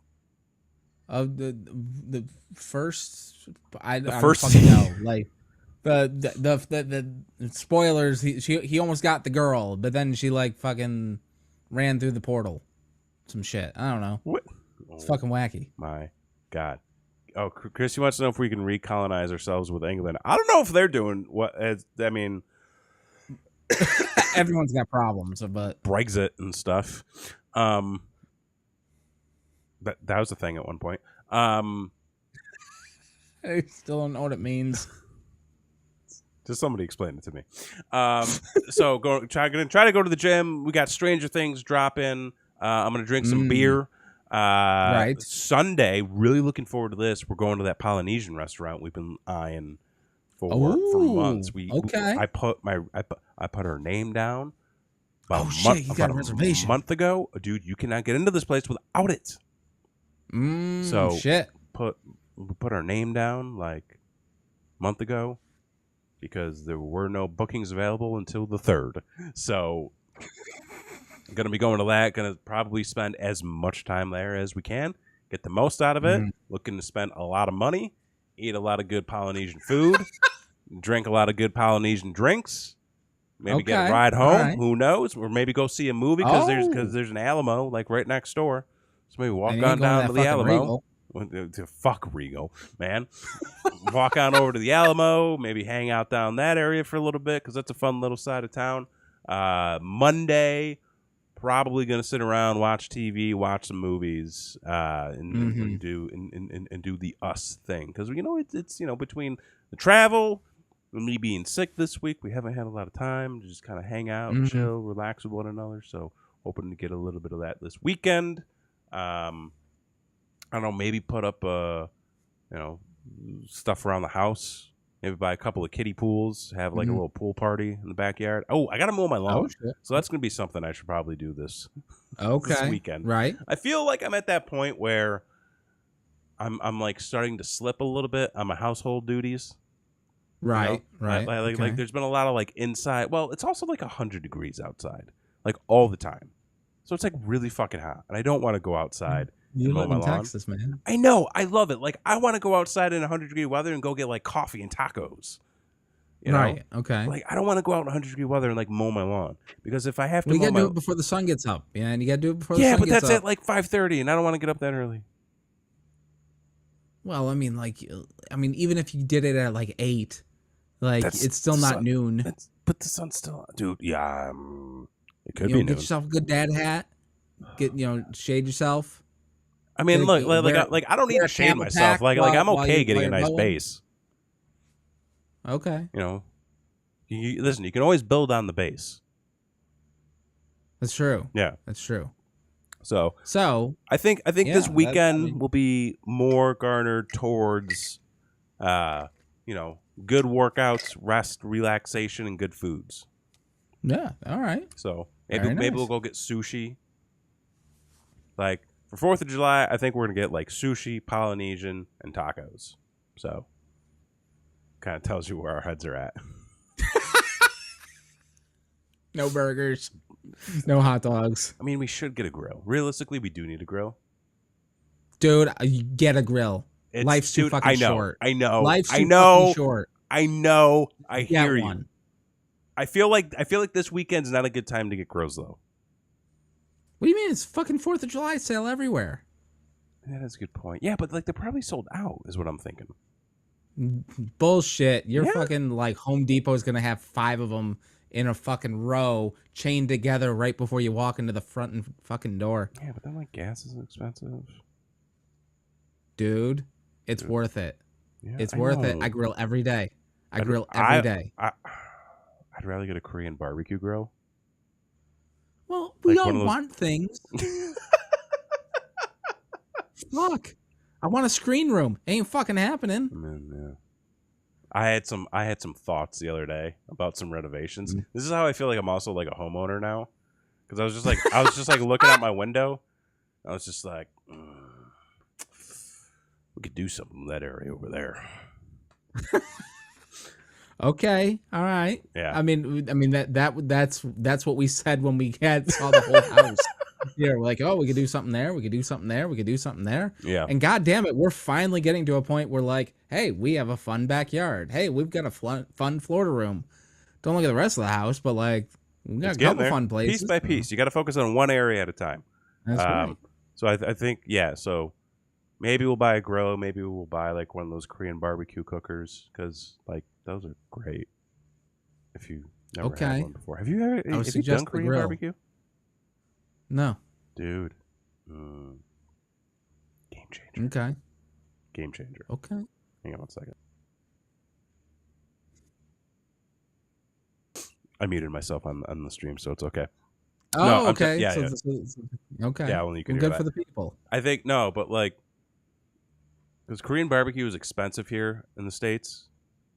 the first. I don't first fucking know. Like the spoilers. He almost got the girl, but then she like fucking ran through the portal. Some shit. I don't know. What? It's fucking wacky. My God. Oh, Chris, he wants to know if we can recolonize ourselves with England. I don't know if they're doing what. I mean, everyone's got problems, but Brexit and stuff. That was a thing at one point. I still don't know what it means. Just somebody explain it to me. So gonna try to go to the gym. We got Stranger Things dropping. I'm gonna drink some beer. Right. Sunday, really looking forward to this. We're going to that Polynesian restaurant we've been eyeing for months. I put her name down about a month ago. Dude, you cannot get into this place without it. So shit. We put our name down like a month ago because there were no bookings available until the 3rd. So going to be going to that. Going to probably spend as much time there as we can. Get the most out of it. Looking to spend a lot of money. Eat a lot of good Polynesian food. Drink a lot of good Polynesian drinks. Maybe get a ride home. Right. Who knows? Or maybe go see a movie because there's an Alamo like right next door. So maybe walk on down to the Alamo. Fuck Regal, man. Walk on over to the Alamo. Maybe hang out down that area for a little bit because that's a fun little side of town. Monday, probably gonna sit around, watch TV, watch some movies, and do the us thing because it's between the travel and me being sick this week, we haven't had a lot of time to just kind of hang out, chill, relax with one another. So hoping to get a little bit of that this weekend. I don't know, maybe put up stuff around the house. Maybe buy a couple of kiddie pools, have like a little pool party in the backyard. Oh, I got to mow my lawn. So that's going to be something I should probably do this weekend. Right. I feel like I'm at that point where I'm like starting to slip a little bit on my household duties. Right. Right. Like there's been a lot of like inside. Well, it's also like 100 degrees outside, like all the time. So it's like really fucking hot. And I don't want to go outside. You live in Texas, man. I know. I love it. Like, I want to go outside in 100-degree weather and go get, like, coffee and tacos. You know? Right. Okay. Like, I don't want to go out in 100-degree weather and, like, mow my lawn. Because if I have to you got to do it before the sun gets up. Yeah, and you got to do it before the sun gets up. Yeah, but that's at, like, 5:30, and I don't want to get up that early. Well, I mean, even if you did it at, like, 8, like, it's still not noon. But the sun's still... Dude, yeah, it could be noon. Get yourself a good dad hat. Shade yourself. I mean, look, I don't need to shade myself. Like I'm okay getting a nice base. Okay. Listen, you can always build on the base. That's true. Yeah, that's true. So I think this weekend will be more garnered towards, good workouts, rest, relaxation, and good foods. Yeah. All right. So maybe we'll go get sushi. Like. For 4th of July, I think we're going to get like sushi, Polynesian, and tacos. So, kind of tells you where our heads are at. No burgers. No hot dogs. I mean, we should get a grill. Realistically, we do need a grill. Dude, you get a grill. Life's too fucking short. I know. Life's too fucking short. I know. I hear you. One. I feel like this weekend's not a good time to get grills, though. What do you mean? It's fucking 4th of July sale everywhere. That is a good point. Yeah, but like they're probably sold out, is what I'm thinking. Bullshit. Your fucking like Home Depot is gonna have 5 of them in a fucking row, chained together right before you walk into the front and fucking door. Yeah, but then like gas is expensive. Dude, it's worth it. Yeah, it's worth it. I grill every day. I'd rather get a Korean barbecue grill. Well, we all want things. Fuck. I want a screen room. Ain't fucking happening. Yeah. I had some thoughts the other day about some renovations. This is how I feel like I'm also like a homeowner now. Because I was just like looking out my window. I was just like, we could do something in that area over there. Okay, all right. Yeah. I mean that's what we said when we saw the whole house. Yeah, we're like, oh, we could do something there. We could do something there. We could do something there. Yeah. And God damn it, we're finally getting to a point where like, hey, we have a fun backyard. Hey, we've got a fun Florida room. Don't look at the rest of the house, but like, we got a couple fun places. Piece by piece, you got to focus on one area at a time. That's right. So I think So maybe we'll buy a grill. Maybe we'll buy like one of those Korean barbecue cookers because like those are great. If you never had one before, have you done Korean barbecue? No, dude. Game changer. Okay. Game changer. Okay. Hang on one second. I muted myself on the stream, so it's okay. Oh, no, okay. Yeah. Okay. Yeah, well, you can good for the people. I think but like, because Korean barbecue is expensive here in the States,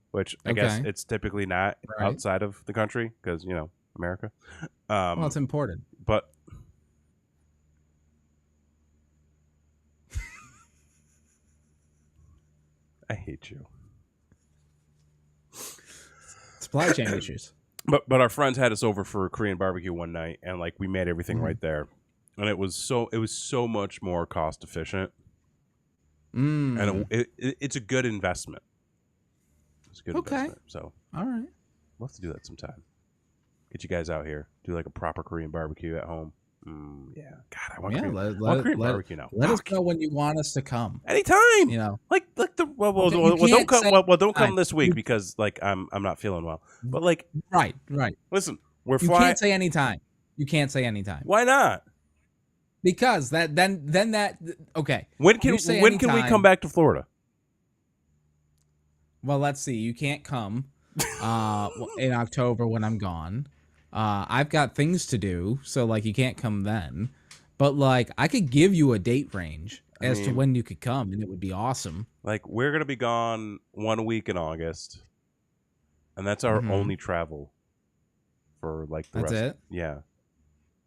which I guess it's typically not outside of the country because America. Well, it's imported, but. I hate you. Supply chain issues. But our friends had us over for Korean barbecue one night, and like we made everything right there, and it was so much more cost efficient, and it's a good investment. It's a good investment. So all right, we'll have to do that sometime. Get you guys out here, do like a proper Korean barbecue at home. Yeah, God, I want Korean barbecue now. Let us know when you want us to come. Anytime, like the don't come this week because like I'm not feeling well. But like right. Listen, we're flying. You can't say anytime. You can't say anytime. Why not? Because okay. When can we come back to Florida? Well, let's see. You can't come in October when I'm gone. I've got things to do, so like you can't come then. But like I could give you a date range to when you could come, and it would be awesome. Like we're gonna be gone 1 week in August, and that's our only travel for like the That's rest. it? Yeah.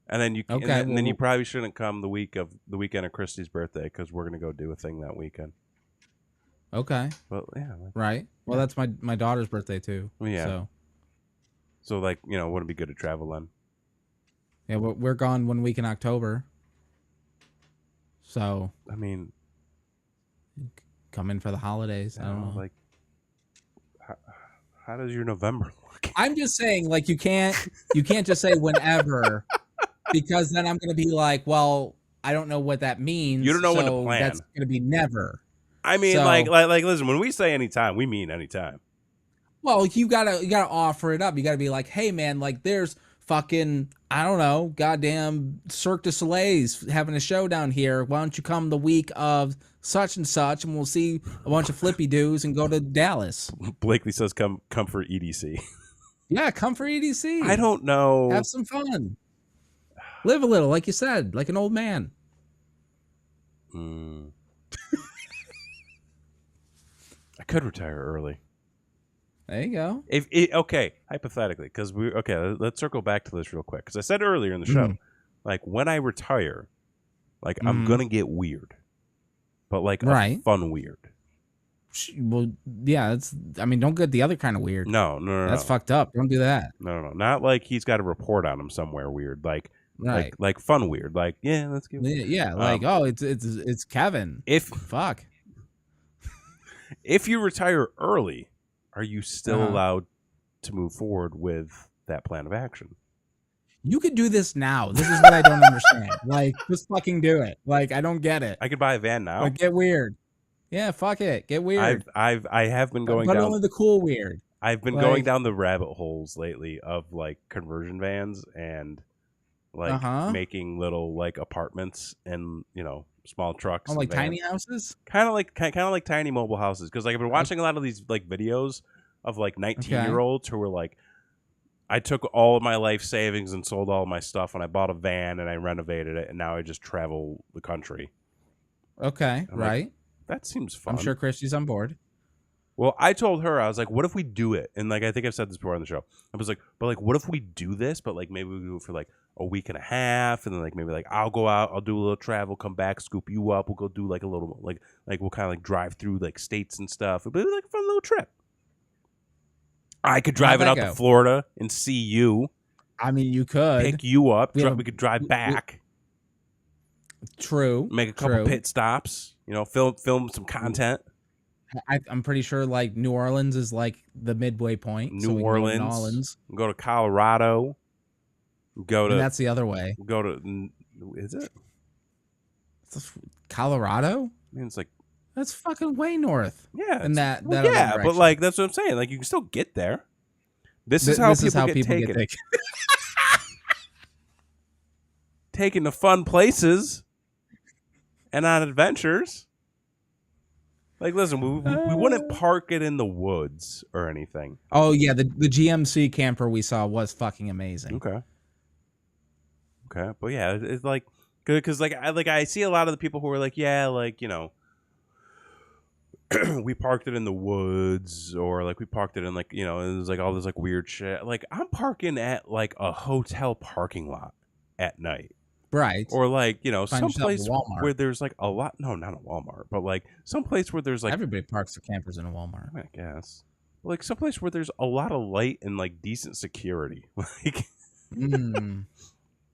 And then you Okay, and then you probably shouldn't come the weekend of Christy's birthday because we're gonna go do a thing that weekend. Okay. Well, yeah. Right. Well, that's my daughter's birthday too. Well, yeah. So like wouldn't it be good to travel then? Yeah, we're gone 1 week in October. So I mean, come in for the holidays. I don't know. Like, how does your November look? I'm just saying, like you can't just say whenever, because then I'm gonna be like, well, I don't know what that means. You don't know when to plan. That's gonna be never. I mean, like, listen. When we say anytime, we mean anytime. Well, you gotta offer it up. You gotta be like, hey, man, like there's fucking, I don't know, goddamn Cirque du Soleil's having a show down here. Why don't you come the week of such and such, and we'll see a bunch of flippy doos and go to Dallas. Blakely says, "Come for EDC." Yeah, come for EDC. I don't know. Have some fun. Live a little, like you said, like an old man. I could retire early. There you go. Okay, hypothetically, because let's circle back to this real quick. Because I said earlier in the show, like when I retire, like I'm gonna get weird, but like a fun weird. Well, yeah, don't get the other kind of weird. No. That's fucked up. Don't do that. No. Not like he's got a report on him somewhere weird. Like, like fun weird. Like, yeah, let's get weird. Yeah, like, it's Kevin. Fuck. If you retire early, are you still allowed to move forward with that plan of action? You could do this now. This is what I don't understand. Like, just fucking do it. Like, I don't get it. I could buy a van now. Like, get weird. Yeah, fuck it. Get weird. I have been going but down. But only the cool weird. I've been going down the rabbit holes lately of like conversion vans and like making little like apartments and small trucks. Oh, like tiny houses. Kind of like tiny mobile houses. Because like I've been watching a lot of these like videos of like 19-year-olds who were like, I took all of my life savings and sold all of my stuff and I bought a van and I renovated it and now I just travel the country. Okay, right. Like, that seems fun. I'm sure Christy's on board. Well, I told her, I was like, what if we do it? And like, I think I've said this before on the show. I was like, but like, what if we do this? But like, maybe we do it for like a week and a half. And then like, maybe like, I'll go out, I'll do a little travel, come back, scoop you up. We'll go do like a little, like we'll kind of like drive through like states and stuff. It'll be like a fun little trip. I could drive it out to Florida and see you. I mean, you could. Pick you up. We could drive back. True. Make a couple pit stops. Film some content. I'm pretty sure like New Orleans is like the midway point. New Orleans. Go to Colorado. And that's the other way. Go to. Is it? Colorado? I mean, it's like. That's fucking way north. Yeah. And that yeah, but like that's what I'm saying. Like you can still get there. This is how people get taken. Taken to fun places and on adventures. Like, listen, we wouldn't park it in the woods or anything. Oh yeah, the GMC camper we saw was fucking amazing. Okay, but yeah, it's like because like I see a lot of the people who are like, yeah, like we parked it in the woods or like we parked it in like it was like all this like weird shit. Like I'm parking at like a hotel parking lot at night. Right. Or like, someplace where there's like a lot. No, not a Walmart, but like someplace where there's like. Everybody parks their campers in a Walmart. I guess. Like someplace where there's a lot of light and like decent security. Like.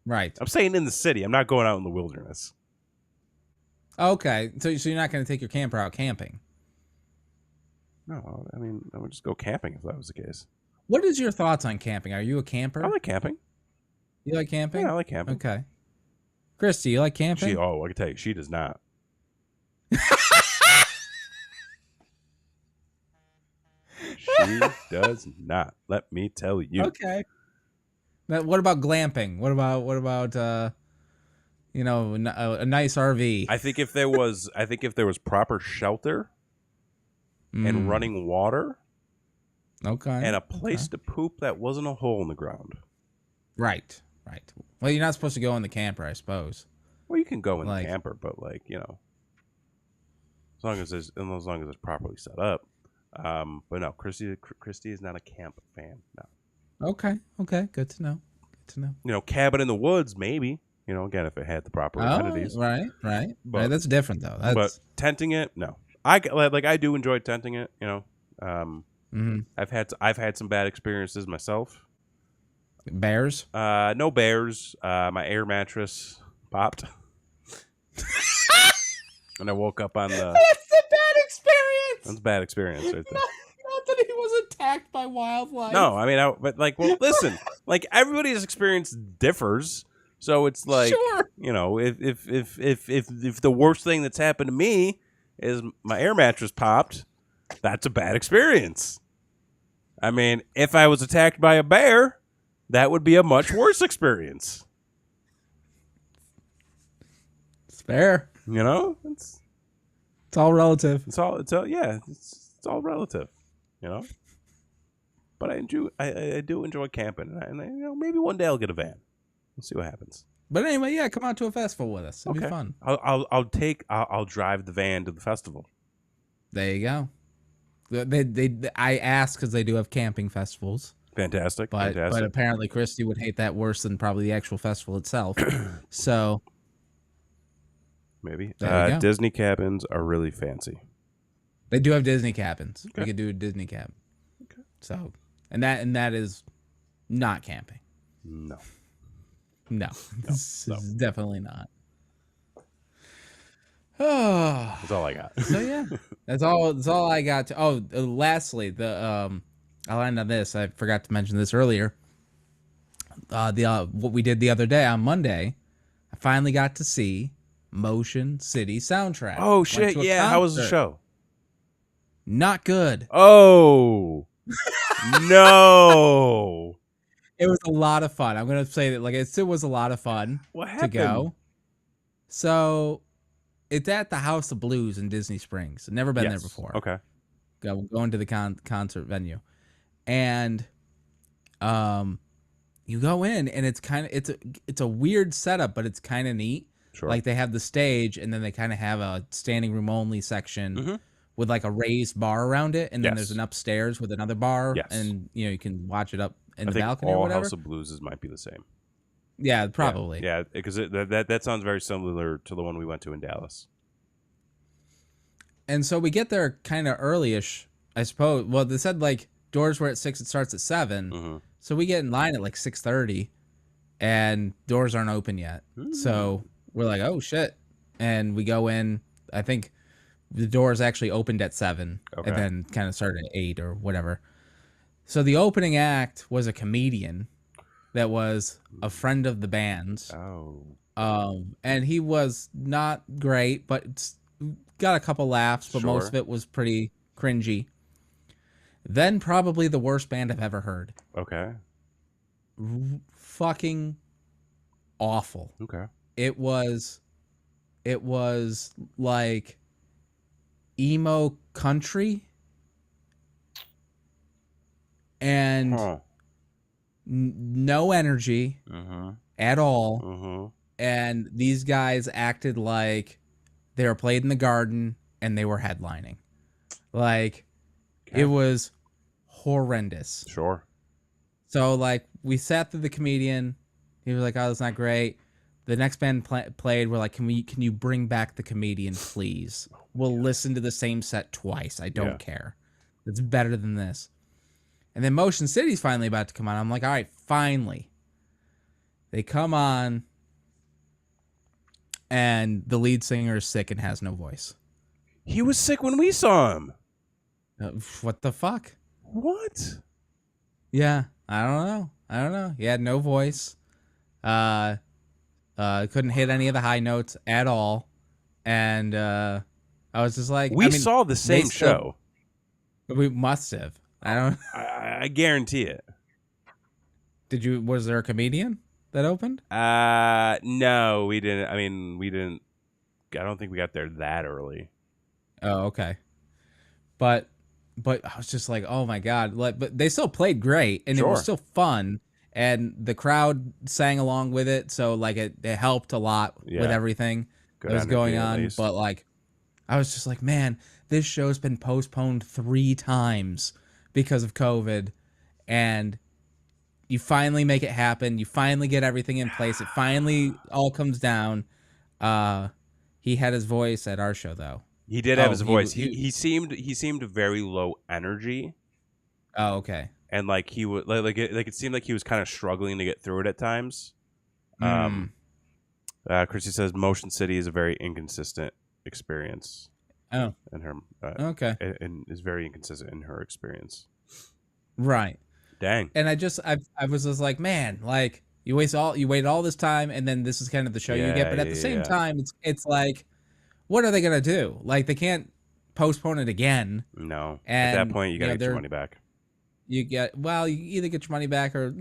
Right. I'm saying in the city. I'm not going out in the wilderness. Okay. So you're not going to take your camper out camping? No. I mean, I would just go camping if that was the case. What is your thoughts on camping? Are you a camper? I like camping. You like camping? Yeah, I like camping. Okay. Christy, you like camping? I can tell you, she does not. She does not. Let me tell you. Okay. What about glamping? What about a nice RV? I think if there was proper shelter and running water Okay. and a place to poop that wasn't a hole in the ground. Right. Well, you're not supposed to go in the camper, I suppose. Well, you can go in Like- the camper, but as long as it's properly set up. But no, Christy is not a camp fan. No. Okay. Good to know. Cabin in the woods, maybe. Again, if it had the proper amenities. Right. But- Right. That's different though. But tenting it, no. I do enjoy tenting it. I've had some bad experiences myself. Bears. No bears. My air mattress popped, and I woke up on the. That's a bad experience. That's a bad experience right there. Not that he was attacked by wildlife. No, I mean, listen, everybody's experience differs. So it's like, Sure. if the worst thing that's happened to me is my air mattress popped, that's a bad experience. I mean, if I was attacked by a bear, that would be a much worse experience. It's fair. It's all relative. it's all relative. But I do enjoy camping, and maybe one day I'll get a van. We'll see what happens. But anyway, yeah, come out to a festival with us. It'll be fun. I'll drive the van to the festival. There you go. I asked because they do have camping festivals. Fantastic. But apparently Christy would hate that worse than probably the actual festival itself. So maybe there you go. Disney cabins are really fancy. They do have Disney cabins. Okay. We could do a Disney cabin. Okay. So and that is not camping. No, this is definitely not. Oh, that's all I got. so yeah, that's all I got. Lastly, I'll end on this. I forgot to mention this earlier. What we did the other day on Monday, I finally got to see Motion City Soundtrack. Oh shit! Yeah, how was the show? Not good. Oh no! It was a lot of fun. I'm gonna say that it was a lot of fun. What happened? To go. So it's at the House of Blues in Disney Springs. I've never been there before. Okay. Going to the concert venue, and you go in, and it's a weird setup, but it's kind of neat. Sure. Like they have the stage, and then they kind of have a standing room only section with a raised bar around it, and then there's an upstairs with another bar, and you can watch it up in the balcony or whatever. House of Blues might be the same. Yeah, probably. Yeah, because that sounds very similar to the one we went to in Dallas. And so we get there kind of early-ish, I suppose. Well, they said doors were at 6, it starts at 7. So we get in line at 6:30, and doors aren't open yet. So we're like, oh shit, and we go in. I think the doors actually opened at 7, and then kind of started at 8 or whatever. So the opening act was a comedian that was a friend of the band's. And he was not great, but got a couple laughs, but most of it was pretty cringy. Then probably the worst band I've ever heard. Okay. Fucking awful. Okay. It was like emo country. And no energy at all. And these guys acted like they were played in the garden and they were headlining. It was horrendous. Sure. So we sat through the comedian. He was like, "Oh, that's not great." The next band played. We're like, "Can you bring back the comedian, please? We'll listen to the same set twice. I don't care. It's better than this." And then Motion City's finally about to come on. I'm like, all right, finally. They come on, and the lead singer is sick and has no voice. He was sick when we saw him. What the fuck? What? Yeah, I don't know. He had no voice. Couldn't hit any of the high notes at all. And I was just like... We saw the same show. We must have. I don't... I guarantee it. Was there a comedian that opened? No, we didn't. I mean, we didn't. I don't think we got there that early. Oh, okay. But I was just like, oh my god! Like, but they still played great, and it was Sure. still fun, and the crowd sang along with it. So like, it helped a lot Yeah. with everything Good that was energy, going at on. least. But like, I was just like, man, this show's been postponed 3 times because of COVID, and you finally make it happen. You finally get everything in place. It finally all comes down. He had his voice at our show though. He did have Oh, his voice. He seemed very low energy, Oh, okay. and like he would it seemed like he was kind of struggling to get through it at times. Chrissy says Motion City is a very inconsistent experience. Oh, in her okay. and is very inconsistent in her experience. Right. Dang. And I was just like, man, like you waited all this time, and then this is kind of the show you get. But at the same time, it's like, what are they gonna do? Like they can't postpone it again. No. And, at that point, you gotta get your money back. You either get your money back or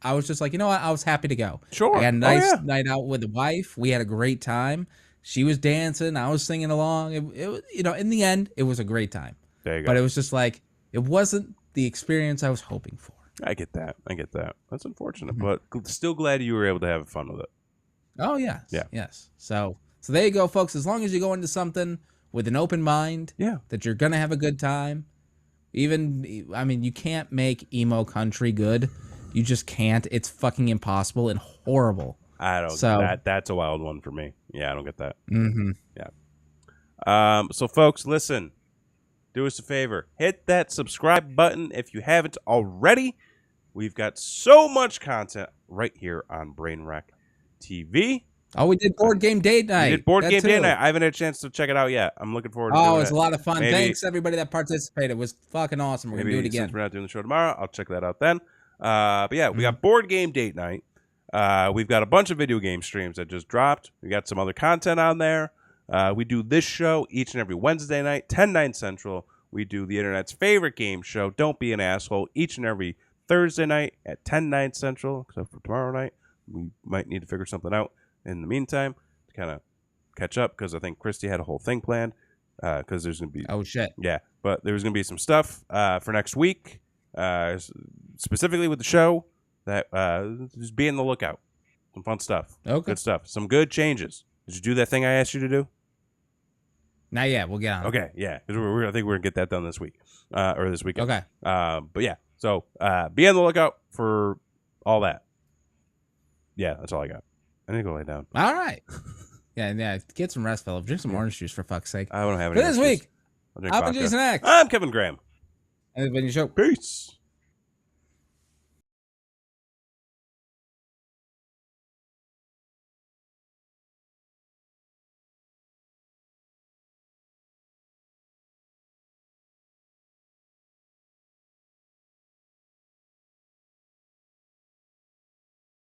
I was just like, I was happy to go. Sure. I had a nice night out with the wife. We had a great time. She was dancing. I was singing along. It was, in the end, it was a great time. There you go. But it was just like, it wasn't the experience I was hoping for. I get that. That's unfortunate, but still glad you were able to have fun with it. Oh, yes. Yeah. Yes. So there you go, folks. As long as you go into something with an open mind, that you're going to have a good time. You can't make emo country good. You just can't. It's fucking impossible and horrible. I don't. So that's a wild one for me. Yeah, I don't get that. Mm-hmm. Yeah. So folks, listen. Do us a favor. Hit that subscribe button if you haven't already. We've got so much content right here on Brainwreck TV. Oh, we did board game date night. We did board game date night. I haven't had a chance to check it out yet. I'm looking forward to it it. was a lot of fun. Maybe, Thanks everybody that participated. It was fucking awesome. We're gonna do it again. Since we're not doing the show tomorrow, I'll check that out then. But yeah, we got board game date night. We've got a bunch of video game streams that just dropped. We got some other content on there. We do this show each and every Wednesday night, 10, 9 Central. We do the internet's favorite game show, Don't Be an Asshole, each and every Thursday night at 10, 9 Central, except for tomorrow night. We might need to figure something out in the meantime to kind of catch up, because I think Christy had a whole thing planned, because there's going to be... Oh, shit. Yeah, but there's going to be some stuff for next week, specifically with the show, that just be on the lookout. Some fun stuff. Okay. Good stuff. Some good changes. Did you do that thing I asked you to do? Not yet. We'll get on. Okay, yeah. I think we're going to get that done this week. Or this weekend. Okay. But yeah, so be on the lookout for all that. Yeah, that's all I got. I need to go lay down. All right. Yeah. Get some rest, fella. Drink some orange juice, for fuck's sake. I don't have any. For this week, I've been Jason X. I'm Kevin Graham. And it's been your show. Peace.